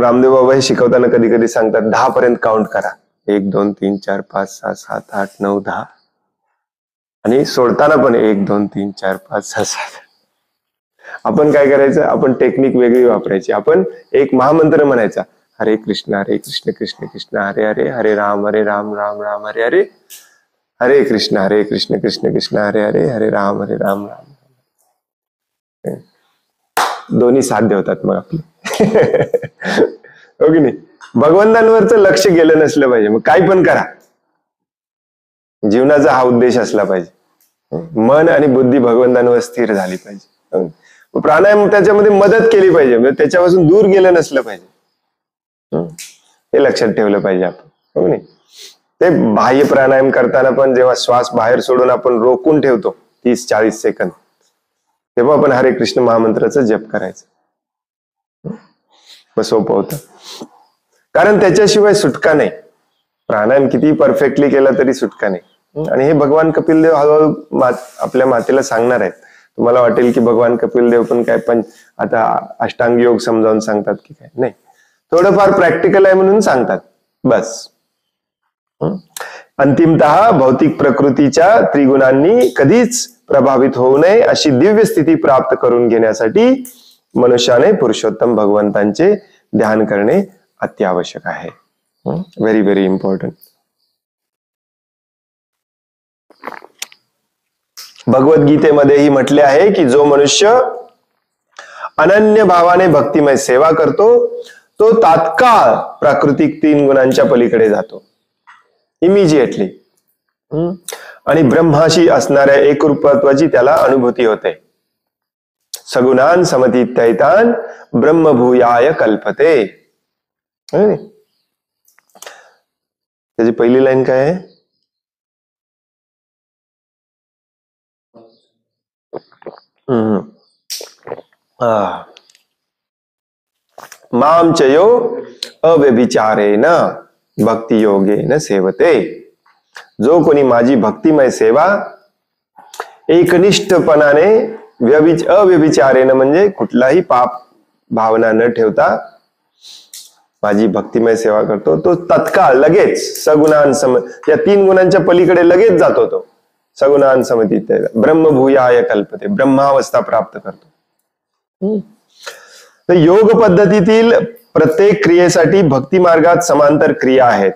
रामदेव बाबा हे शिकवताना कधी कधी सांगतात 10 पर्यंत काउंट करा. 1 2 3 4 5 6 7 8 9 10. आणि सोडताना पण 1 2 3 4 5 6 7. आपण काय करायचं, आपण टेक्निक वेगळी वापरायची. आपण एक महामंत्र म्हणायचा, हरे कृष्ण कृष्ण कृष्ण हरे हरे, हरे राम राम राम हरे हरे, हरे कृष्ण कृष्ण कृष्ण हरे हरे, हरे राम राम. दोन्ही साध्य होतात मग आपले. हो की नाही? भगवंतांवरचं लक्ष गेलं नसलं पाहिजे. मग काय पण करा, जीवनाचा हा उद्देश असला पाहिजे. मन आणि बुद्धी भगवंतांवर स्थिर झाली पाहिजे. प्राणायाम त्याच्यामध्ये मदत केली पाहिजे, म्हणजे त्याच्यापासून दूर गेलं नसलं पाहिजे. हे लक्षात ठेवलं पाहिजे आपण, हो नाही? ते बाह्य प्राणायाम करताना पण जेव्हा श्वास बाहेर सोडून आपण रोखून ठेवतो 30-40 सेकंद, तेव्हा आपण हरे कृष्ण महामंत्राचं जप करायचं. मग सोपं होतं, कारण त्याच्याशिवाय सुटका नाही. प्राणायाम किती परफेक्टली केला तरी सुटका नाही. आणि हे भगवान कपिलदेव हळूहळू आपल्या मातेला सांगणार आहेत. तुम्हाला वाटेल की भगवान कपिल देव पण काय पण आता अष्टांग योग समजावून सांगतात की काय, नाही, थोडंफार प्रॅक्टिकल आहे म्हणून सांगतात बस. अंतिमतः भौतिक प्रकृतीच्या त्रिगुणांनी कधीच प्रभावित होऊ नये अशी दिव्य स्थिती प्राप्त करून घेण्यासाठी मनुष्याने पुरुषोत्तम भगवंतांचे ध्यान करणे अत्यावश्यक आहे. Very very important. भगवद्गीतेमध्येही म्हटले आहे की जो मनुष्य अनन्य भावाने भक्तिमय सेवा करतो तो तात्काळ प्राकृतिक 3 गुणांच्या पलीकडे जातो, इमिजिएटली, आणि ब्रह्माशी असणाऱ्या एकरूपत्वाची त्याला अनुभूती होते. सगुणान समतीत्यैतान ब्रह्मभूयाय कल्पते. त्याची पहिली लाईन काय आहे? माम चयो अव्यभिचारेण भक्ति योगेन सेवते. जो कोणी माझी भक्तिमय सेवा एकनिष्ठपणाने अव्यभिचारेण म्हणजे कुठलाही पाप भावना न ठेवता माझी भक्तिमय सेवा करतो तो तत्काळ लगेच सगुणान या 3 गुणांच्या पलीकडे लगेच जातो. तो सगुणान समतीत ब्रह्मभूयाय कल्पते, ब्रह्मावस्था प्राप्त करतो. तर योग पद्धतीतील प्रत्येक क्रियेसाठी भक्ती मार्गात समांतर क्रिया आहेत,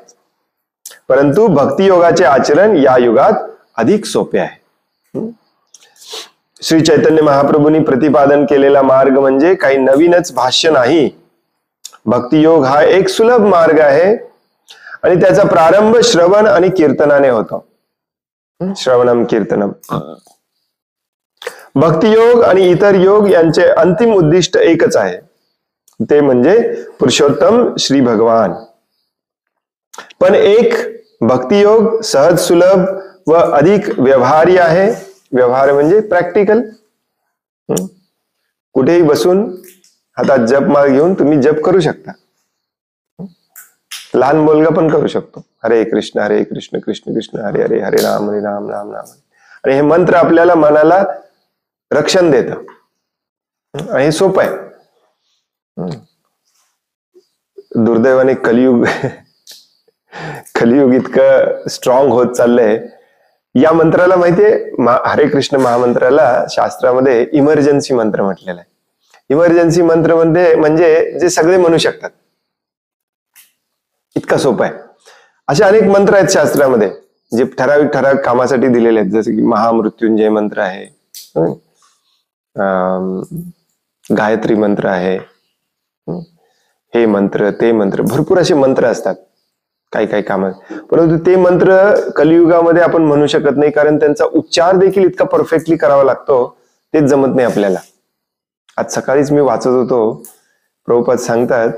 परंतु भक्ती योगाचे आचरण या युगात अधिक सोपे आहे. श्री चैतन्य महाप्रभूंनी प्रतिपादन केलेला मार्ग म्हणजे काही नवीनच भाष्य नाही. भक्ती योग हा एक सुलभ मार्ग आहे आणि त्याचा प्रारंभ श्रवण आणि कीर्तनाने होतो. श्रवणम कीर्तनम. भक्ती योग आणि इतर योग यांचे अंतिम उद्दिष्ट एकच आहे, ते म्हणजे पुरुषोत्तम श्री भगवान. पण एक भक्ती योग सहज सुलभ व अधिक व्यवहारी आहे. व्यवहार म्हणजे प्रॅक्टिकल. कुठेही बसून हातात जपमाळ घेऊन तुम्ही जप करू शकता. लहान मुलगा पण करू शकतो. हरे कृष्ण कृष्ण कृष्ण हरे हरे, हरे राम राम राम. आणि हे मंत्र आपल्याला मनाला रक्षण देतं आणि हे सोपं आहे. दुर्दैवाने कलियुग इतकं स्ट्रॉंग होत चाललंय. या मंत्राला माहितीये, हरे कृष्ण महामंत्राला शास्त्रामध्ये इमर्जन्सी मंत्र म्हटलेला आहे. इमर्जन्सी मंत्र म्हणजे जे सगळे म्हणू शकतात, इतका सोपा आहे. असे अनेक मंत्र आहेत शास्त्रामध्ये जे ठराविक कामासाठी दिलेले आहेत. जसे की महामृत्युंजय मंत्र आहे, गायत्री मंत्र आहे, हे मंत्र ते मंत्र, भरपूर असे मंत्र असतात काही कामात. परंतु ते मंत्र कलियुगामध्ये आपण म्हणू शकत नाही, कारण त्यांचा उच्चार देखील इतका परफेक्टली करावा लागतो, तेच जमत नाही आपल्याला. आज सकाळीच मी वाचत होतो, प्रभुपाद सांगतात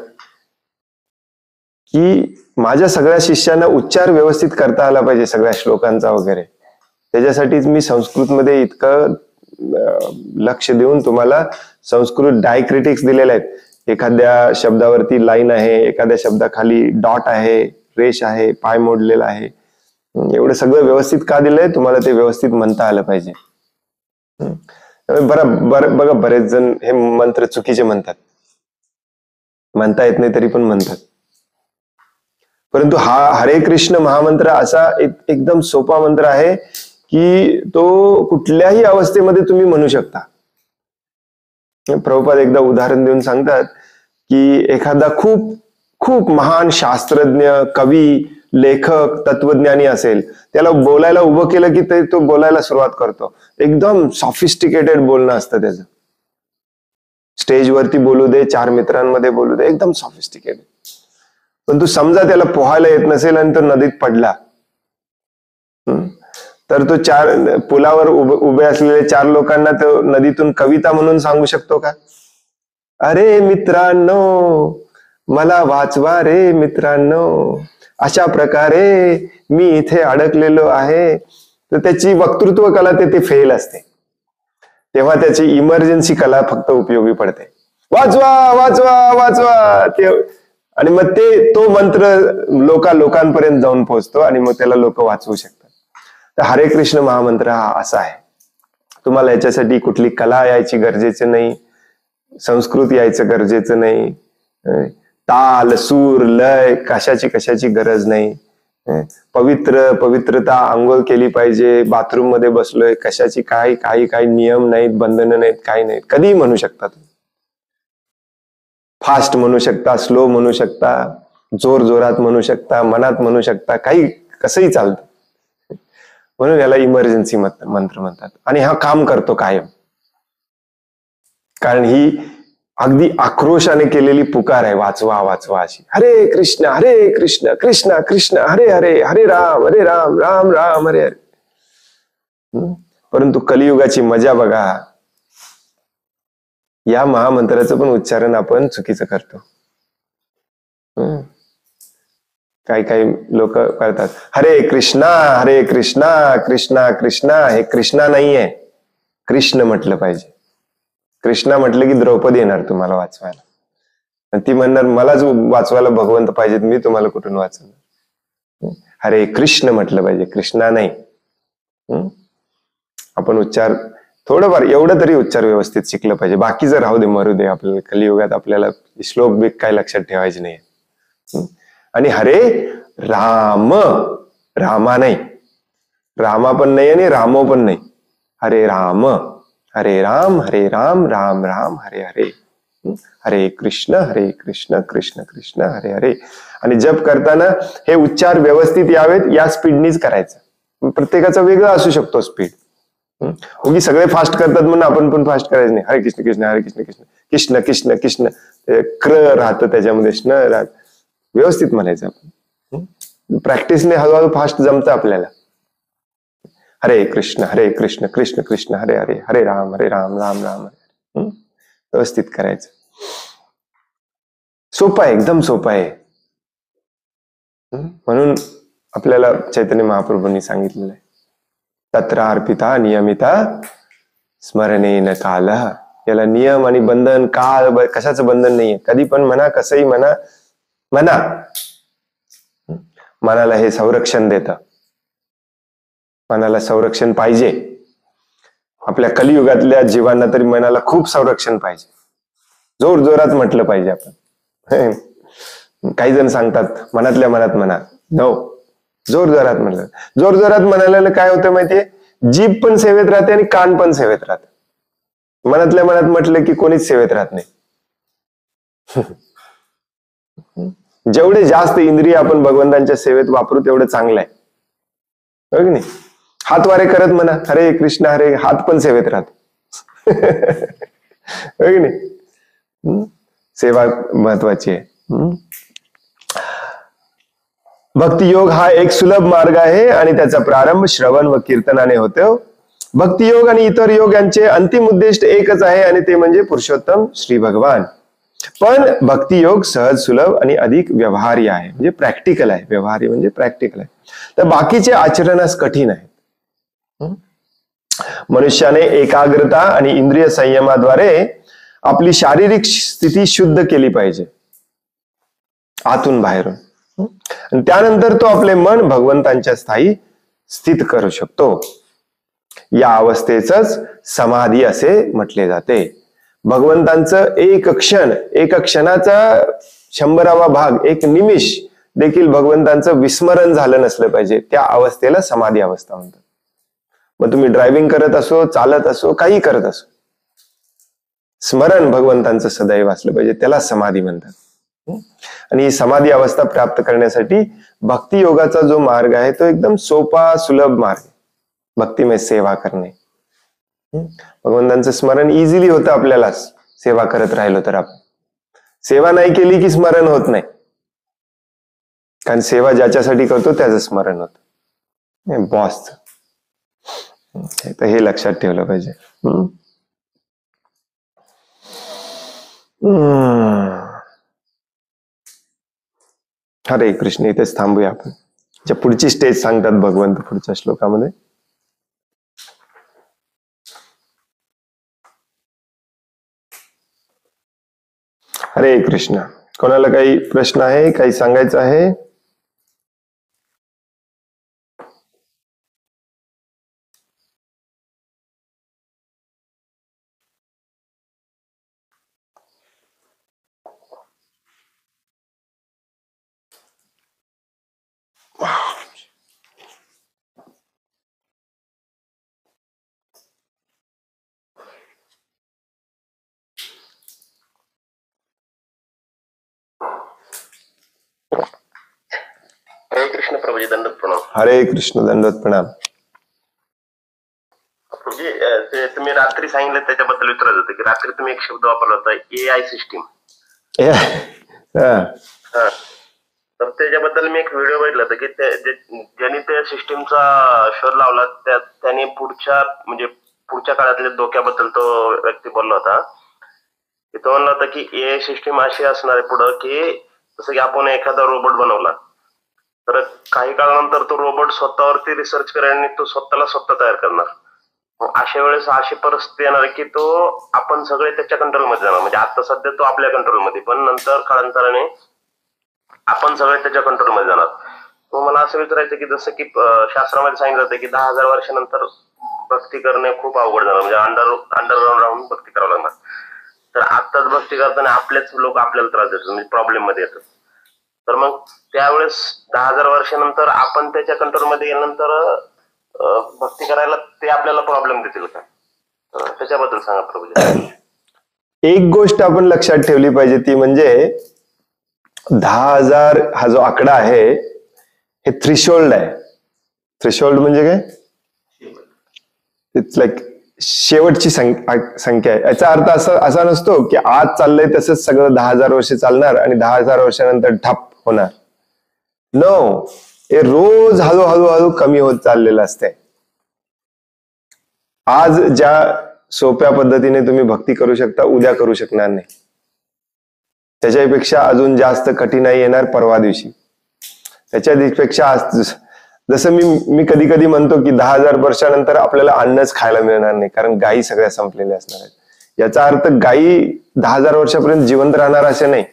की माझ्या सगळ्या शिष्यांना उच्चार व्यवस्थित करता आला पाहिजे सगळ्या श्लोकांचा वगैरे. त्याच्यासाठीच मी संस्कृतमध्ये इतकं लक्ष देऊन तुम्हाला संस्कृत डायक्रिटिक्स दिलेले आहेत. एखाद्या शब्दावरती लाईन आहे, एखाद्या शब्दाखाली डॉट आहे, रेष आहे, पाय मोडलेला आहे. एवढं सगळं व्यवस्थित का दिलंय? तुम्हाला ते व्यवस्थित म्हणता आलं पाहिजे. बघा बरेच जण हे मंत्र चुकीचे म्हणतात, म्हणता येत नाही तरी पण म्हणतात. परंतु हा हरे कृष्ण महामंत्र असा एकदम सोपा मंत्र आहे की तो कुठल्याही अवस्थेमध्ये तुम्ही म्हणू शकता. प्रभुपाद एकदा उदाहरण देऊन सांगतात की एखादा खूप महान शास्त्रज्ञ, कवी, लेखक, तत्वज्ञानी असेल, त्याला बोलायला उभं केलं की तो बोलायला सुरुवात करतो. एकदम सॉफिस्टिकेटेड बोलणं असतं त्याचं. स्टेजवरती बोलू दे, 4 मित्रांमध्ये बोलू दे, एकदम सॉफिस्टिकेटेड. पण तू समजा त्याला पोहायला येत नसेल आणि तो नदीत पडला, तर तो पुलावर उभे असलेले 4 लोकांना तो नदीतून कविता म्हणून सांगू शकतो का? अरे मित्रांनो, मला वाचवा रे मित्रांनो, अशा प्रकारे मी इथे अडकलेलो आहे. तर त्याची वक्तृत्व कला ते फेल असते. तेव्हा त्याची इमर्जन्सी कला फक्त उपयोगी पडते. वाचवा वाचवा वाचवा ते, आणि मग तो मंत्र लोकांपर्यंत जाऊन पोहोचतो आणि मग त्याला लोक वाचवू शकतात. तर हरे कृष्ण महामंत्र हा असा आहे. तुम्हाला याच्यासाठी कुठली कला यायची गरजेचं नाही, संस्कृत यायचं गरजेचं नाही, ताल सूर लय कशाची गरज नाही, पवित्रता आंघोळ केली पाहिजे, बाथरूम मध्ये बसलोय कशाची काही नियम नाहीत, बंधनं नाहीत, काही नाहीत, कधीही म्हणू शकता. फास्ट म्हणू शकता, स्लो म्हणू शकता, जोर जोरात म्हणू शकता, मनात म्हणू शकता, काही कसंही चालतं. म्हणून याला इमर्जन्सी मंत्र म्हणतात. आणि हा काम करतो कायम, कारण ही अगदी आक्रोशाने केलेली पुकार आहे, वाचवा वाचवा अशी. हरे कृष्ण कृष्ण कृष्ण हरे हरे, हरे राम राम राम हरे हरे. परंतु कलियुगाची मजा बघा, या महामंत्राचं पण उच्चारण आपण चुकीचं करतो. काही लोक करतात हरे कृष्णा कृष्णा कृष्णा. हे कृष्णा नाहीये, कृष्ण म्हटलं पाहिजे. कृष्णा म्हटलं की द्रौपदी येणार तुम्हाला वाचवायला, आणि ती म्हणणार मलाच वाचवायला भगवंत पाहिजेत, मी तुम्हाला कुठून वाचवणार. हरे कृष्ण म्हटलं पाहिजे, कृष्णा नाही. आपण उच्चार थोडंफार एवढं तरी उच्चार व्यवस्थित शिकलं पाहिजे. बाकी जर राहू दे मरू दे, आपल्याला कलियुगात आपल्याला श्लोक बिक काय लक्षात ठेवायचे नाही. आणि हरे रामा नाही, रामा पण नाही आणि रामो पण नाही. हरे राम राम राम हरे हरे. हरे कृष्ण कृष्ण कृष्ण हरे हरे. आणि जप करताना हे उच्चार व्यवस्थित यावेत, या स्पीडनीच करायचं. प्रत्येकाचा वेगळा असू शकतो स्पीड. उगी सगळे फास्ट करतात म्हणून आपण पण फास्ट करायचं नाही. हरे कृष्ण कृष्ण हरे कृष्ण कृष्ण कृष्ण कृष्ण कृष्ण क्र राहतं त्याच्यामध्ये, स्न राहत, व्यवस्थित म्हणायचं आपण. प्रॅक्टिसने हळूहळू फास्ट जमतं आपल्याला. हरे कृष्ण कृष्ण कृष्ण हरे हरे, हरे राम राम राम हरे. व्यवस्थित करायचं. सोपं आहे, एकदम सोपं आहे. म्हणून आपल्याला चैतन्य महाप्रभूंनी सांगितलेलं आहे, तत्र अर्पिता नियमिता स्मरणेन काल. याला नियम आणि बंधन, काळ कशाचं बंधन नाहीये. कधी पण म्हणा, कसंही म्हणा. मनाला हे संरक्षण देतं. मनाला संरक्षण पाहिजे. आपल्या कलियुगातल्या जीवांना तरी मनाला खूप संरक्षण पाहिजे. जोर जोरात म्हटलं पाहिजे आपण. काही जण सांगतात मनातल्या मनात म्हणा, नो, जोर जोरात म्हणलं. जोर जोरात म्हणायला काय होतं माहितीये, जीभ पण सेवेत राहते आणि कान पण सेवेत राहते. मनातल्या मनात म्हटलं की कोणीच सेवेत राहत नाही. जेवढे जास्त इंद्रिय आपण भगवंतांच्या सेवेत वापरू तेवढं चांगलं आहे, हो की नाही. हात वारे करत म्हणा हरे कृष्ण हरे, हात पण सेवेत राहतो. हो की नाही. सेवा महत्वाची आहे. भक्तियोग हा एक सुलभ मार्ग आहे आणि त्याचा प्रारंभ श्रवण व कीर्तनाने होतो. भक्तियोग आणि इतर योग यांचे अंतिम उद्दिष्ट एकच आहे, आणि ते म्हणजे पुरुषोत्तम श्री भगवान. पण भक्तियोग सहज सुलभ आणि अधिक व्यवहार्य आहे, म्हणजे प्रॅक्टिकल आहे. व्यवहार्य म्हणजे प्रॅक्टिकल आहे. तर बाकीचे आचरणास कठीण आहे. मनुष्याने एकाग्रता आणि इंद्रिय संयमाद्वारे आपली शारीरिक स्थिती शुद्ध केली पाहिजे, आतून बाहेरून. आणि त्यानंतर तो आपले मन भगवंतांच्या स्थायी स्थित करू शकतो. या अवस्थेचंच समाधी असे म्हटले जाते. भगवंतांचं एक क्षणाचा 100वा भाग, एक निमिष देखील भगवंतांचं विस्मरण झालं नसलं पाहिजे. त्या अवस्थेला समाधी अवस्था म्हणतात. मग तुम्ही ड्रायव्हिंग करत असो, चालत असो, काही करत असो, स्मरण भगवंतांचं सदैव असलं पाहिजे, त्याला समाधी म्हणतात. आणि ही समाधी अवस्था प्राप्त करण्यासाठी भक्ती योगाचा जो मार्ग आहे तो एकदम सोपा सुलभ मार्ग. भक्तिमय सेवा करणे, भगवंतांचं स्मरण इझिली होतं आपल्याला, सेवा करत राहिलो तर. आपण सेवा नाही केली की स्मरण होत नाही, कारण सेवा ज्याच्यासाठी करतो त्याचं स्मरण होतं, बॉसचं. तर हे लक्षात ठेवलं पाहिजे. हरे कृष्ण. इथेच थांबूया आपण. पुढची स्टेज सांगतात भगवंत पुढच्या श्लोकामध्ये. हरे कृष्ण. कोणाला काही प्रश्न आहे, काही सांगायचं आहे? हरे कृष्ण, दंडवत प्रणाम. ते तुम्ही रात्री सांगितलं त्याच्याबद्दल विचारत होते की रात्री तुम्ही एक शब्द वापरला होता AI सिस्टीम. तर त्याच्याबद्दल मी एक व्हिडिओ बघितला होता की ज्यांनी त्या सिस्टीमचा शोध लावला त्याने पुढच्या काळातल्या धोक्याबद्दल तो व्यक्ती बोलला होता. तो म्हणला होता की AI सिस्टीम अशी असणार आहे पुढं की जसं की आपण एखादा रोबोट बनवला तर काही काळानंतर तो रोबोट स्वतःवरती रिसर्च करेल आणि तो स्वतः तयार करणार. अशा वेळेस अशी परिस्थिती येणार की तो आपण सगळे त्याच्या कंट्रोलमध्ये जाणार. म्हणजे आता सध्या तो आपल्या कंट्रोलमध्ये, पण नंतर काळांतराने आपण सगळे त्याच्या कंट्रोलमध्ये जाणार. मग मला असं विचारायचं की जसं की शास्त्रामध्ये सांगितलं जातं की 10,000 वर्षानंतर भक्ती करणे खूप अवघड जाणार. म्हणजे अंडरग्राऊंड राहून भक्ती करावं लागणार. तर आत्ताच भक्ती करताना आपलेच लोक आपल्याला त्रास देतात, म्हणजे प्रॉब्लेम मध्ये येतात. तर मग त्यावेळेस 10,000 वर्षानंतर आपण त्याच्या कंट्रोलमध्ये गेल्यानंतर भक्ती करायला ते आपल्याला प्रॉब्लेम देतील का? त्याच्याबद्दल सांगा प्रभूजी. एक गोष्ट आपण लक्षात ठेवली पाहिजे ती म्हणजे 10,000 हा जो आकडा आहे हे थ्रेशोल्ड आहे. थ्रेशोल्ड म्हणजे काय? इट्स लाईक शेवटची संख्या आहे. याचा अर्थ असा नसतो की आज चाललंय तसंच सगळं 10,000 वर्ष चालणार आणि 10,000 वर्षानंतर ठप होणार. नो, हे रोज हळूहळू कमी होत चाललेलं असते. आज ज्या सोप्या पद्धतीने तुम्ही भक्ती करू शकता उद्या करू शकणार नाही. त्याच्यापेक्षा अजून जास्त कठीणाई येणार परवा दिवशी. त्याच्यापेक्षा जसं मी कधी कधी म्हणतो की 10,000 वर्षानंतर आपल्याला अन्नच खायला मिळणार नाही, कारण गायी सगळ्या संपलेल्या असणार आहेत. याचा अर्थ गायी 10,000 वर्षापर्यंत जिवंत राहणार असे नाही,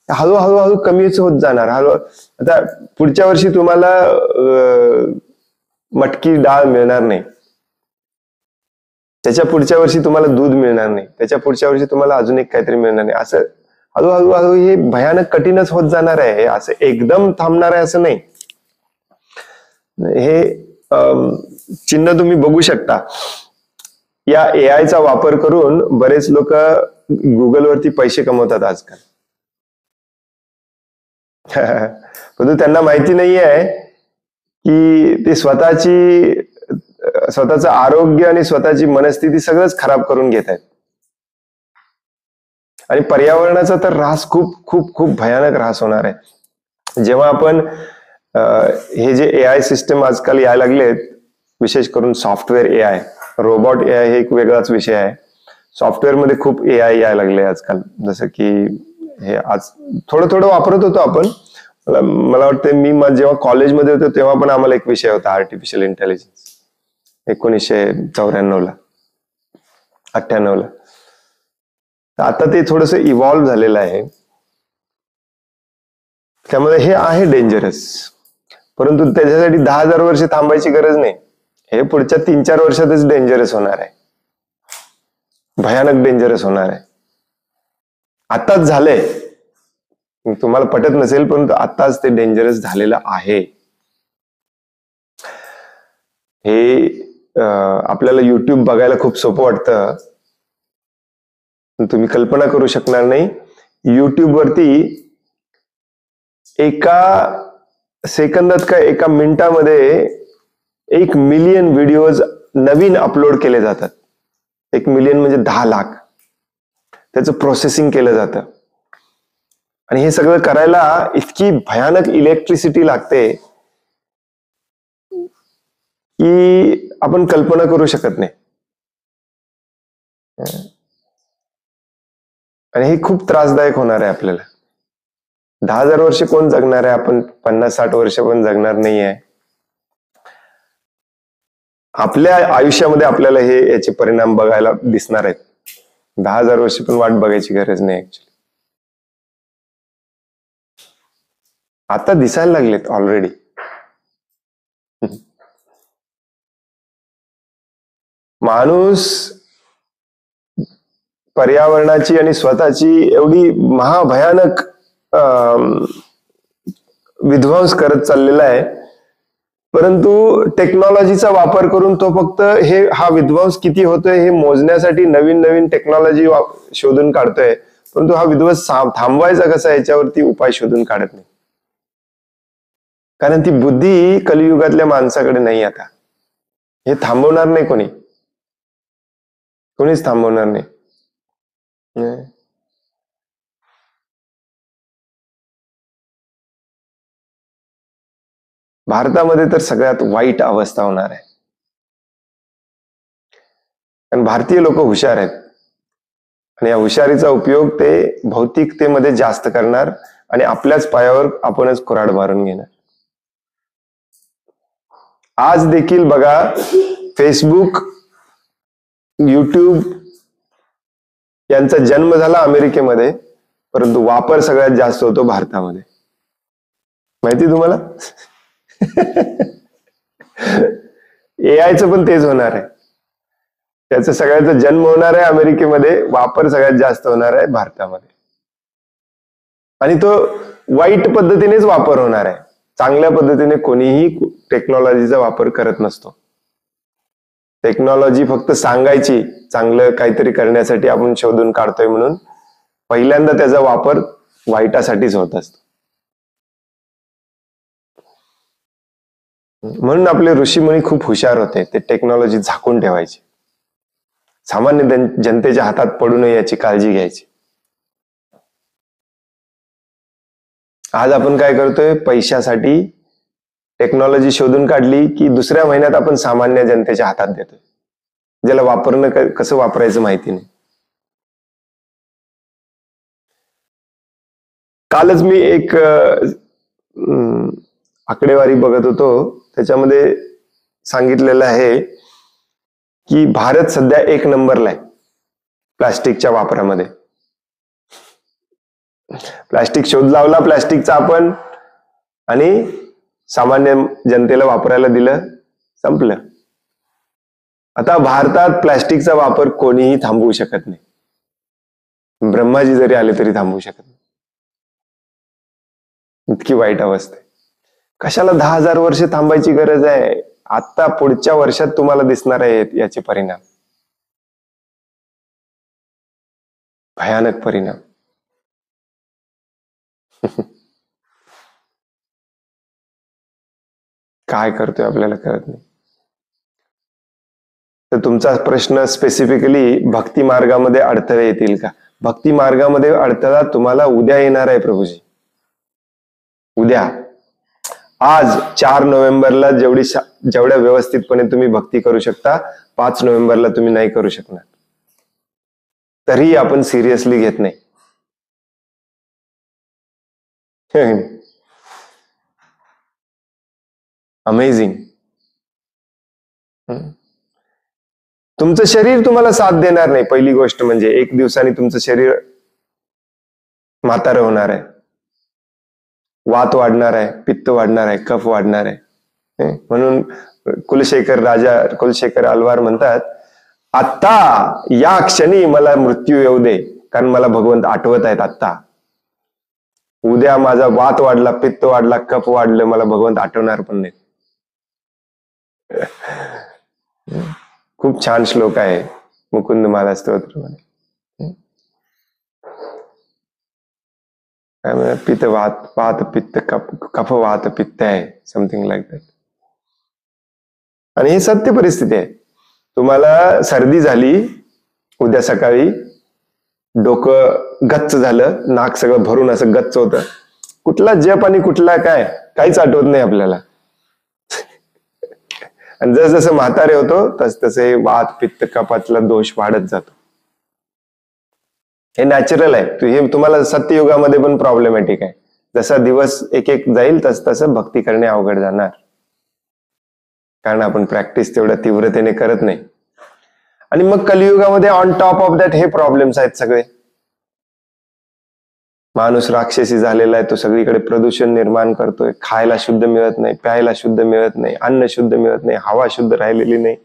हळूहळू कमीच होत जाणार. आता पुढच्या वर्षी तुम्हाला मटकी डाळ मिळणार नाही, त्याच्या पुढच्या वर्षी तुम्हाला दूध मिळणार नाही, त्याच्या पुढच्या वर्षी तुम्हाला अजून एक काहीतरी मिळणार नाही. असं हळूहळू हे भयानक कठीणच होत जाणार आहे. असं एकदम थांबणार आहे असं नाही. हे चिन्ह तुम्ही बघू शकता. या AI चा वापर करून बरेच लोक गुगलवरती पैसे कमवतात आजकाल. परंतु त्यांना माहिती नाही आहे की ते स्वतःचं आरोग्य आणि स्वतःची मनस्थिती सगळंच खराब करून घेत आहेत. आणि पर्यावरणाचा तर ऱ्हास खूप खूप खूप भयानक ऱ्हास होणार आहे. जेव्हा आपण हे जे AI सिस्टम आजकाल यायला लागलेत, विशेष करून सॉफ्टवेअर AI, रोबोट AI हे एक वेगळाच विषय आहे. सॉफ्टवेअर मध्ये खूप AI यायला लागले आजकाल. जसं की हे आज थोडं वापरत होतो आपण. मला वाटतं मी जेव्हा कॉलेजमध्ये होतो तेव्हा पण आम्हाला एक विषय होता आर्टिफिशियल इंटेलिजन्स 1994 ला 98 ला. आता ते थोडंसं इव्हॉल्व्ह झालेलं आहे. त्यामुळे हे आहे डेंजरस. परंतु त्याच्यासाठी 10,000 वर्ष थांबायची गरज नाही. हे पुढच्या 3-4 वर्षातच डेंजरस होणार आहे, भयानक डेंजरस होणार आहे. आताच झालंय, तुम्हाला पटत नसेल परंतु आताच ते डेंजरस झालेलं आहे. हे आपल्याला युट्यूब बघायला खूप सोपं वाटतं, तुम्ही कल्पना करू शकणार नाही. युट्यूब वरती एका सेकंदात का एका मिनिटामध्ये 1 मिलियन व्हिडिओज नवीन अपलोड केले जातात. 1 मिलियन म्हणजे 10 लाख. त्याचं प्रोसेसिंग केलं जातं आणि हे सगळं करायला इतकी भयानक इलेक्ट्रिसिटी लागते की आपण कल्पना करू शकत नाही. आणि हे खूप त्रासदायक होणार आहे आपल्याला. 10,000 वर्ष कोण जगणार आहे? आपण 50-60 वर्ष पण जगणार नाही आहे. आपल्या आयुष्यामध्ये आपल्याला याचे परिणाम बघायला दिसणार आहेत. 10,000 वर्ष पण वाट बघायची गरज नाही ऍक्च्युली. आता दिसायला लागलेत ऑलरेडी. माणूस पर्यावरणाची आणि स्वतःची एवढी महाभयानक विध्वंस करत चाललेला आहे, परंतु टेक्नॉलॉजीचा वापर करून तो फक्त हा विध्वंस किती होतोय हे मोजण्यासाठी नवीन टेक्नॉलॉजी शोधून काढतोय, परंतु हा विध्वंस थांबवायचा कसा याच्यावरती उपाय शोधून काढत नाही. कारण ती बुद्धी कलियुगातल्या माणसाकडे नाही आता. हे थांबवणार नाही कोणीच थांबवणार नाही. भारतामध्ये तर सगळ्यात वाईट अवस्था होणार आहे. कारण भारतीय लोक हुशार आहेत आणि या हुशारीचा उपयोग ते भौतिकतेमध्ये जास्त करणार आणि आपल्याच पायावर आपणच कुऱ्हाड मारून घेणार. आज देखील बघा, फेसबुक, युट्यूब यांचा जन्म झाला अमेरिकेमध्ये, परंतु वापर सगळ्यात जास्त होतो भारतामध्ये. माहिती तुम्हाला? एआयचं पण तेच होणार आहे. त्याचा सगळ्याचा जन्म होणार आहे अमेरिकेमध्ये, वापर सगळ्यात जास्त होणार आहे भारतामध्ये. आणि तो वाईट पद्धतीनेच वापर होणार आहे. चांगल्या पद्धतीने कोणीही टेक्नॉलॉजीचा वापर करत नसतो. टेक्नॉलॉजी फक्त सांगायची, चांगलं काहीतरी करण्यासाठी आपण शोधून काढतोय म्हणून, पहिल्यांदा त्याचा वापर वाईटासाठीच होत असतो. म्हणून आपले ऋषीमुनी खूप हुशार होते. ते टेक्नॉलॉजी झाकून ठेवायचे, सामान्य जनतेच्या हातात पडू नये याची काळजी घ्यायची. आज आपण काय करतोय? पैशासाठी टेक्नॉलॉजी शोधून काढली की दुसऱ्या महिन्यात आपण सामान्य जनतेच्या हातात देतोय, ज्याला वापरणं कसं वापरायचं माहिती नाही. कालच मी एक आकडेवारी बघत होतो, त्याच्यामध्ये सांगितलेलं आहे की भारत सध्या 1 नंबरला आहे प्लास्टिकच्या वापरामध्ये. प्लास्टिक शोध लावला प्लास्टिकचा आपण, आणि सामान्य जनतेला वापरायला दिलं, संपलं. आता भारतात प्लास्टिकचा वापर कोणीही थांबवू शकत नाही. ब्रह्माजी जरी आले तरी थांबवू शकत नाही. इतकी वाईट अवस्था आहे. कशाला 10,000 वर्ष थांबायची गरज आहे? आता पुढच्या वर्षात तुम्हाला दिसणार आहेत याचे परिणाम, भयानक परिणाम. काय करतोय आपल्याला कळत नाही. तर तुमचा प्रश्न स्पेसिफिकली भक्ती मार्गामध्ये अडथळे येतील का? भक्ती मार्गामध्ये अडथळा तुम्हाला उद्या येणार आहे प्रभूजी. उद्या, आज 4 नोव्हेंबरला जेवढ्या व्यवस्थितपणे तुम्ही भक्ती करू शकता, 5 नोव्हेंबरला तुम्ही नाही करू शकणार. तरीही आपण सिरियसली घेत नाही. अमेझिंग. तुमचं शरीर तुम्हाला साथ देणार नाही. पहिली गोष्ट म्हणजे 1 दिवसाने तुमचं शरीर म्हातारं होणार आहे, वात वाढणार आहे, पित्त वाढणार आहे, कफ वाढणार आहे. म्हणून कुलशेखर आल्वार म्हणतात, आत्ता या क्षणी मला मृत्यू येऊ दे, कारण मला भगवंत आठवत आहेत आत्ता. उद्या माझा वात वाढला, पित्त वाढला, कफ वाढलं, मला भगवंत आठवणार पण नाही. खूप छान श्लोक आहे मुकुंद माला स्तोत्र मध्ये. काय म्हणतात? पित्त वात पित्त कफ वात पित्त आहे, समथिंग लाईक दॅट. आणि ही सत्य परिस्थिती आहे. तुम्हाला सर्दी झाली, उद्या सकाळी डोकं गच्च झालं, नाक सगळं भरून असं गच्च होतं, कुठला जप आणि कुठला काय काहीच आठवत नाही आपल्याला. आणि जसं म्हातारे होतो तसे वात पित्त कफातला दोष वाढत जातो. हे नॅचरल आहे. हे तुम्हाला सत्ययुगामध्ये पण प्रॉब्लेमॅटिक आहे. जसा दिवस एक जाईल तसं भक्ती करणे अवघड जाणार, कारण आपण प्रॅक्टिस तेवढ्या तीव्रतेने करत नाही. आणि मग कलियुगामध्ये ऑन टॉप ऑफ दॅट हे प्रॉब्लेम्स आहेत सगळे. माणूस राक्षसी झालेला आहे, तो सगळीकडे प्रदूषण निर्माण करतोय, खायला शुद्ध मिळत नाही, प्यायला शुद्ध मिळत नाही, अन्न शुद्ध मिळत नाही, हवा शुद्ध राहिलेली नाही.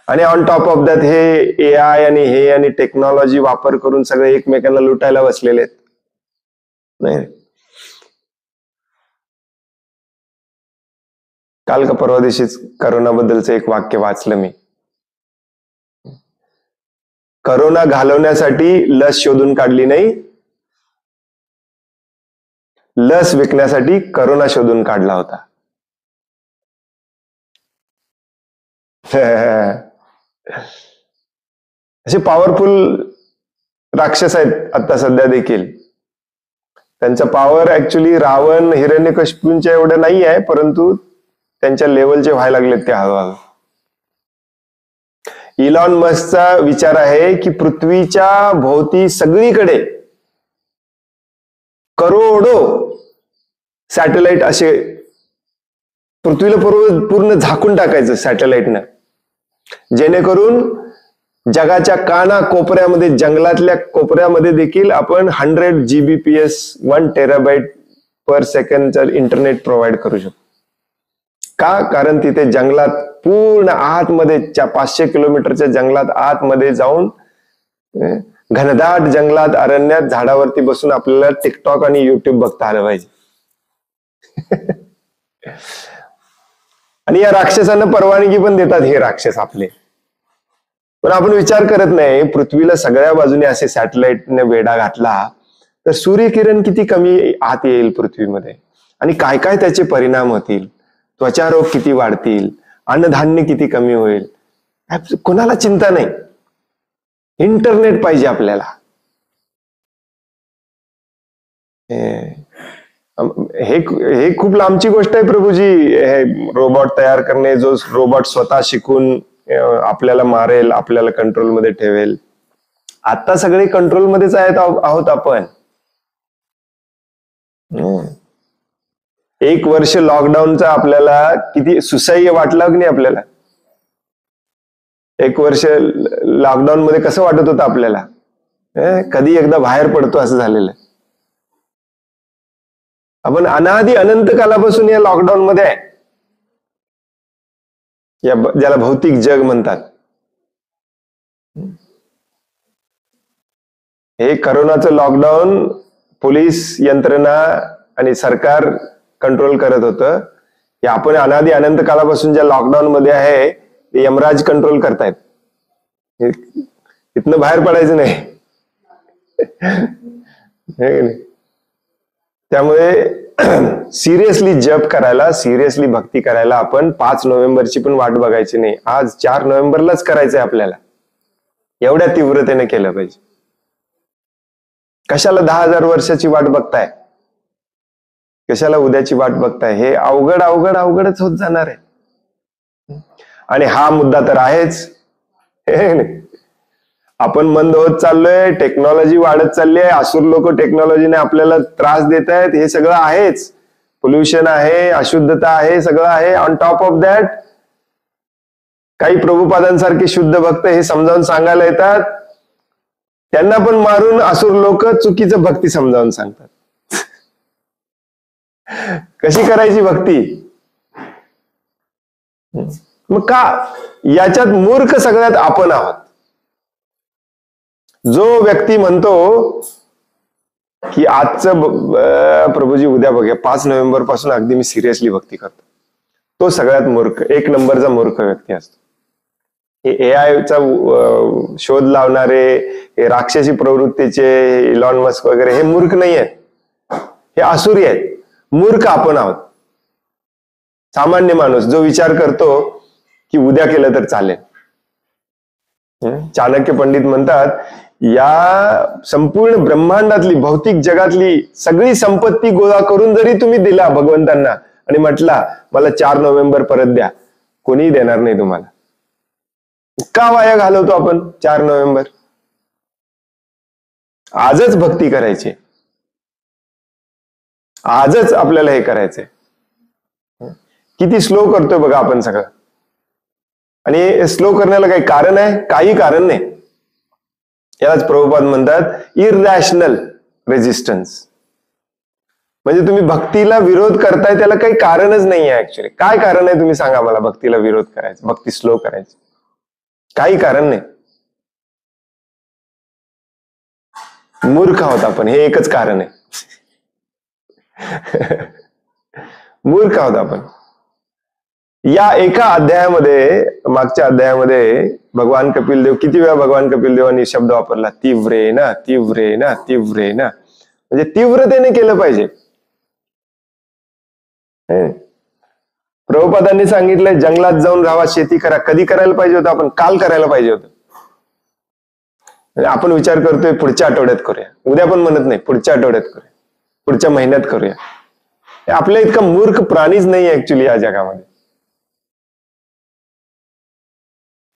आणि ऑन टॉप ऑफ दॅट हे एआय आणि टेक्नॉलॉजी वापर करून सगळे एकमेकांना लुटायला बसलेले आहेत. नाही, काल का परवा दिवशीच करोना बद्दलचं एक वाक्य वाचलं मी. करोना घालवण्यासाठी लस शोधून काढली नाही, लस विकण्यासाठी करोना शोधून काढला होता. असे पॉवरफुल राक्षस आहेत आता सध्या देखील. त्यांचा पॉवर ऍक्च्युली रावण हिरण्यकशिपूंच्या एवढं नाही आहे, परंतु त्यांच्या लेवलचे व्हायला लागलेत ते हळूहळू. इलॉन मस्कचा विचार आहे की पृथ्वीच्या भोवती सगळीकडे करोडो सॅटेलाइट असे पृथ्वीला पूर्ण झाकून टाकायचं सॅटेलाइटनं, जेणेकरून जगाच्या काना कोपऱ्यामध्ये, जंगलातल्या कोपऱ्यामध्ये देखील आपण 100 Gbps 1 TB पर सेकंडचं इंटरनेट प्रोव्हाइड करू शकतो. का? कारण तिथे जंगलात पूर्ण आतमध्ये 500 किलोमीटरच्या जंगलात आतमध्ये जाऊन घनदाट जंगलात अरण्यात झाडावरती बसून आपल्याला टिकटॉक आणि युट्यूब बघता आलं पाहिजे. आणि या राक्षसांना परवानगी पण देतात हे राक्षस आपले. पण आपण विचार करत नाही, पृथ्वीला सगळ्या बाजूने असे सॅटेलाइटने वेढा घातला तर सूर्यकिरण किती कमी आत येईल पृथ्वीमध्ये, आणि काय काय त्याचे परिणाम होतील, त्वचारोग किती वाढतील, अन्नधान्य किती कमी होईल. कोणाला चिंता नाही. इंटरनेट पाहिजे आपल्याला. हे खूप लांबची गोष्ट आहे प्रभूजी. हे रोबोट तयार करणे, जो रोबोट स्वतः शिकून आपल्याला मारेल, आपल्याला कंट्रोलमध्ये ठेवेल. आता सगळे कंट्रोलमध्येच आहोत आपण. 1 वर्ष लॉकडाऊनचा आपल्याला किती सुसह्य वाटलं की नाही आपल्याला. 1 वर्ष लॉकडाऊन मध्ये कसं वाटत होतं आपल्याला, कधी एकदा बाहेर पडतो असं झालेलं. आपण अनादी अनंत कालापासून या लॉकडाऊन मध्ये आहे, ज्याला भौतिक जग म्हणतात. हे करोनाचं लॉकडाऊन पोलीस यंत्रणा आणि सरकार कंट्रोल करत होतं. हे आपण अनादी अनंत कालापासून ज्या लॉकडाऊन मध्ये आहे ते यमराज कंट्रोल करतायत. इथनं बाहेर पडायचं नाही. त्यामुळे सिरियसली जप करायला, सिरियसली भक्ती करायला आपण 5 नोव्हेंबरची पण वाट बघायची नाही. आज 4 नोव्हेंबरलाच करायचंय आपल्याला. एवढ्या तीव्रतेने केलं पाहिजे. कशाला 10,000 वर्षाची वाट बघताय, कशाला उद्याची वाट बघताय. हे अवघडच होत जाणार आहे. आणि हा मुद्दा तर आहेच. आपण मंद होत चाललोय, टेक्नॉलॉजी वाढत चालली आहे, असुर लोक टेक्नॉलॉजीने आपल्याला त्रास देत आहेत, हे सगळं आहेच. पोल्युशन आहे, अशुद्धता आहे, सगळं आहे. ऑन टॉप ऑफ दॅट काही प्रभुपादांसारखे शुद्ध भक्त हे समजावून सांगायला येतात, त्यांना पण मारून असुर लोक चुकीचं भक्ती समजावून सांगतात. कशी करायची भक्ती. मग का याच्यात मूर्ख सगळ्यात आपण आहोत. जो व्यक्ती म्हणतो की आजचं प्रभूजी उद्या बघूया, 5 नोव्हेंबर पासून अगदी मी सिरियसली भक्ती करतो, तो सगळ्यात मूर्ख, 1 नंबरचा मूर्ख व्यक्ती असतो. हे AI चा शोध लावणारे, हे राक्षसी प्रवृत्तीचे इलॉन मस्क वगैरे, हे मूर्ख नाही आहेत, हे आसुरी आहेत. मूर्ख आपण आहोत. सामान्य माणूस जो विचार करतो की उद्या केलं तर चालेल. चाणक्य पंडित म्हणतात, या संपूर्ण ब्रह्मांडातली, भौतिक जगातली सगळी संपत्ती गोळा करून जरी तुम्ही दिला भगवंतांना आणि म्हटला मला 4 नोव्हेंबर परत द्या, कोणीही देणार नाही तुम्हाला. का वाया घालवतो आपण 4 नोव्हेंबर. आजच भक्ती करायची, आजच आपल्याला हे करायचंय. किती स्लो करतोय बघा आपण सगळं. आणि स्लो करण्याला काही कारण आहे? काही कारण नाही. यालाच प्रभुपाद म्हणतात इररॅशनल रेजिस्टन्स. म्हणजे तुम्ही भक्तीला विरोध करताय त्याला काही कारणच नाही आहे. ऍक्च्युली काय कारण आहे तुम्ही सांगा मला भक्तीला विरोध करायचा, भक्ती स्लो करायची? काही कारण नाही. मूर्ख आहोत आपण, हे एकच कारण आहे. मूर्ख आहोत आपण. या एका अध्यायामध्ये, मागच्या अध्यायामध्ये भगवान कपिल देव, किती वेळा भगवान कपिल देवांनी शब्द वापरला, तीव्रेन तीव्रेन तीव्रेन. म्हणजे तीव्रतेने केलं पाहिजे. प्रभुपादांनी सांगितलंय जंगलात जाऊन राहा, शेती करा. कधी करायला पाहिजे होतं? आपण काल करायला पाहिजे होतं. आपण विचार करतोय पुढच्या आठवड्यात करूया, उद्या पण म्हणत नाही पुढच्या आठवड्यात करूया, पुढच्या महिन्यात करूया. आपल्या इतका मूर्ख प्राणीच नाही ऍक्च्युली या जगामध्ये.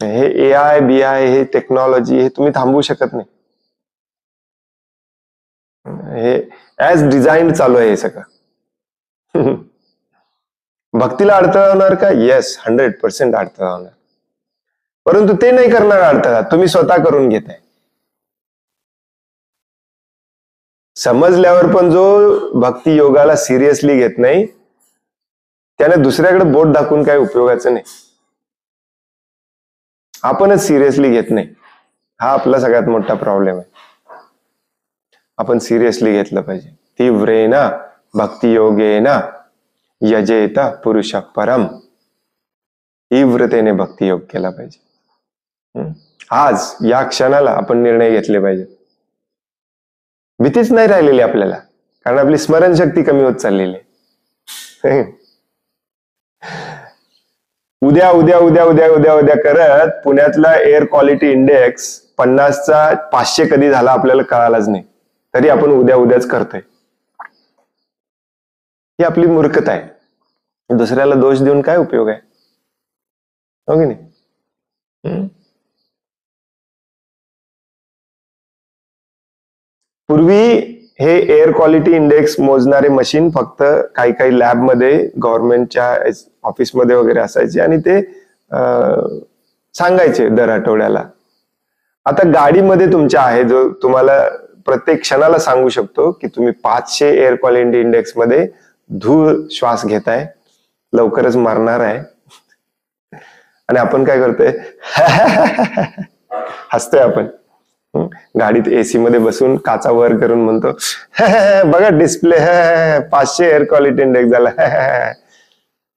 हे AI BI हे टेक्नॉलॉजी हे तुम्ही थांबवू शकत नाही. हे ऍज डिझाईन चालू आहे हे सगळं. भक्तीला अडथळा होणार का? येस, 100% अडथळा होणार. परंतु ते नाही करणार अडथळा, तुम्ही स्वतः करून घेताय. समजल्यावर पण जो भक्ती योगाला सिरियसली घेत नाही त्याने दुसऱ्याकडे बोट दाखवून काही उपयोगाचं नाही. आपणच सिरियसली घेत नाही, हा आपला सगळ्यात मोठा प्रॉब्लेम आहे. आपण सिरियसली घेतलं पाहिजे. तीव्रेन भक्ती योगेन यजेत पुरुष परम. तीव्रतेने भक्ती योग केला पाहिजे. आज या क्षणाला आपण निर्णय घेतले पाहिजे. भीतीच नाही राहिलेली आपल्याला, कारण आपली स्मरणशक्ती कमी होत चाललेली आहे. उद्या उद्या उद्या उद्या उद्या उद्या करत पुण्यातला एअर क्वालिटी इंडेक्स 50चा 500 कधी झाला आपल्याला कळालाच नाही, तरी आपण उद्या उद्याच करतोय. ही आपली मूर्खता आहे. दुसऱ्याला दोष देऊन काय उपयोग आहे, हो की नाही? पूर्वी हे एअर क्वालिटी इंडेक्स मोजणारे मशीन फक्त काही काही लॅबमध्ये गव्हर्नमेंटच्या ऑफिसमध्ये वगैरे असायचे आणि ते सांगायचे दर आठवड्याला. आता गाडीमध्ये तुमच्या आहे, जो तुम्हाला प्रत्येक क्षणाला सांगू शकतो की तुम्ही 500 एअर क्वालिटी इंडेक्स मध्ये धूळ श्वास घेताय, लवकरच मरणार आहे. आणि आपण काय करतोय? हसतोय आपण. गाडीत AC मध्ये बसून काचा वर करून म्हणतो बघा डिस्प्ले 500 एअर क्वालिटी इंडेक्स झाला.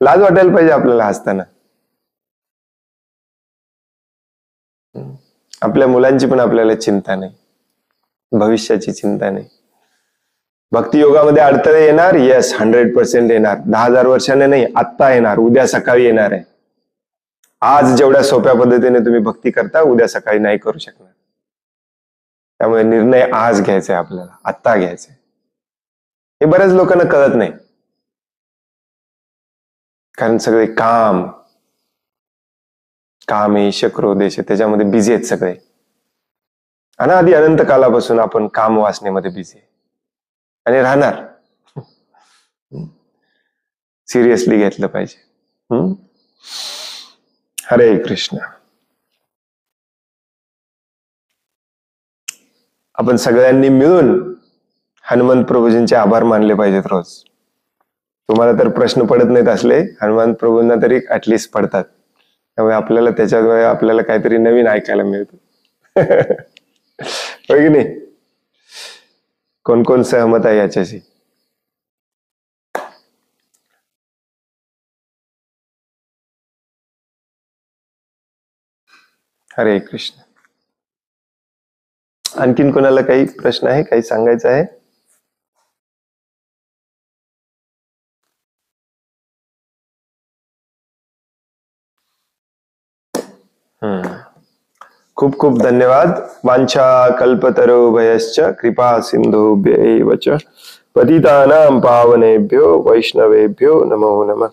लाज वाटायला पाहिजे आपल्याला हसताना. आपल्या मुलांची पण आपल्याला चिंता नाही, भविष्याची चिंता नाही. भक्ती योगामध्ये अडथळे येणार, येस 100% येणार. 10,000 वर्षाने नाही, आत्ता येणार, उद्या सकाळी येणार आहे. आज जेवढ्या सोप्या पद्धतीने तुम्ही भक्ती करता, उद्या सकाळी नाही करू शकणार. त्यामुळे निर्णय आज घ्यायचा आहे आपल्याला, आत्ता घ्यायचा आहे. हे बऱ्याच लोकांना कळत नाही, कारण सगळे काम ईश क्रोधेश त्याच्यामध्ये बिझी आहेत सगळे. अनादी अनंत कालापासून आपण काम वासनेमध्ये बिझी आहे आणि राहणार. सिरियसली घेतलं पाहिजे. हरे कृष्ण. आपण सगळ्यांनी मिळून हनुमंत प्रभूजींचे आभार मानले पाहिजेत रोज. तुम्हाला तर प्रश्न पडत नाहीत असले, हनुमंत प्रभूंना तरी ऍटलिस्ट पडतात. त्यामुळे आपल्याला त्याच्याद्वारे आपल्याला काहीतरी नवीन ऐकायला मिळतं. हो की नाही? कोण कोण सहमत आहे याच्याशी? हरे कृष्ण. आणखीन कोणाला काही प्रश्न आहे, काही सांगायचं आहे? खूप खूप धन्यवाद. वांछा कल्पतरुभयश्च कृपा सिंधुभ्यैव च पतितानां पावनेभ्यो वैष्णवेभ्यो नमो नमः.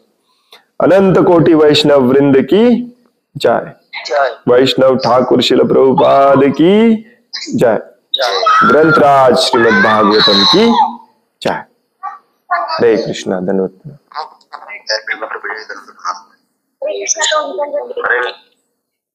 अनंत कोटि वैष्णव वृंद की जय. वैष्णव ठाकुर शिल प्रभुपाद की जय. ग्रंथराज श्रीमद् भागवतम की जय. हरे कृष्णा. धन्यवाद.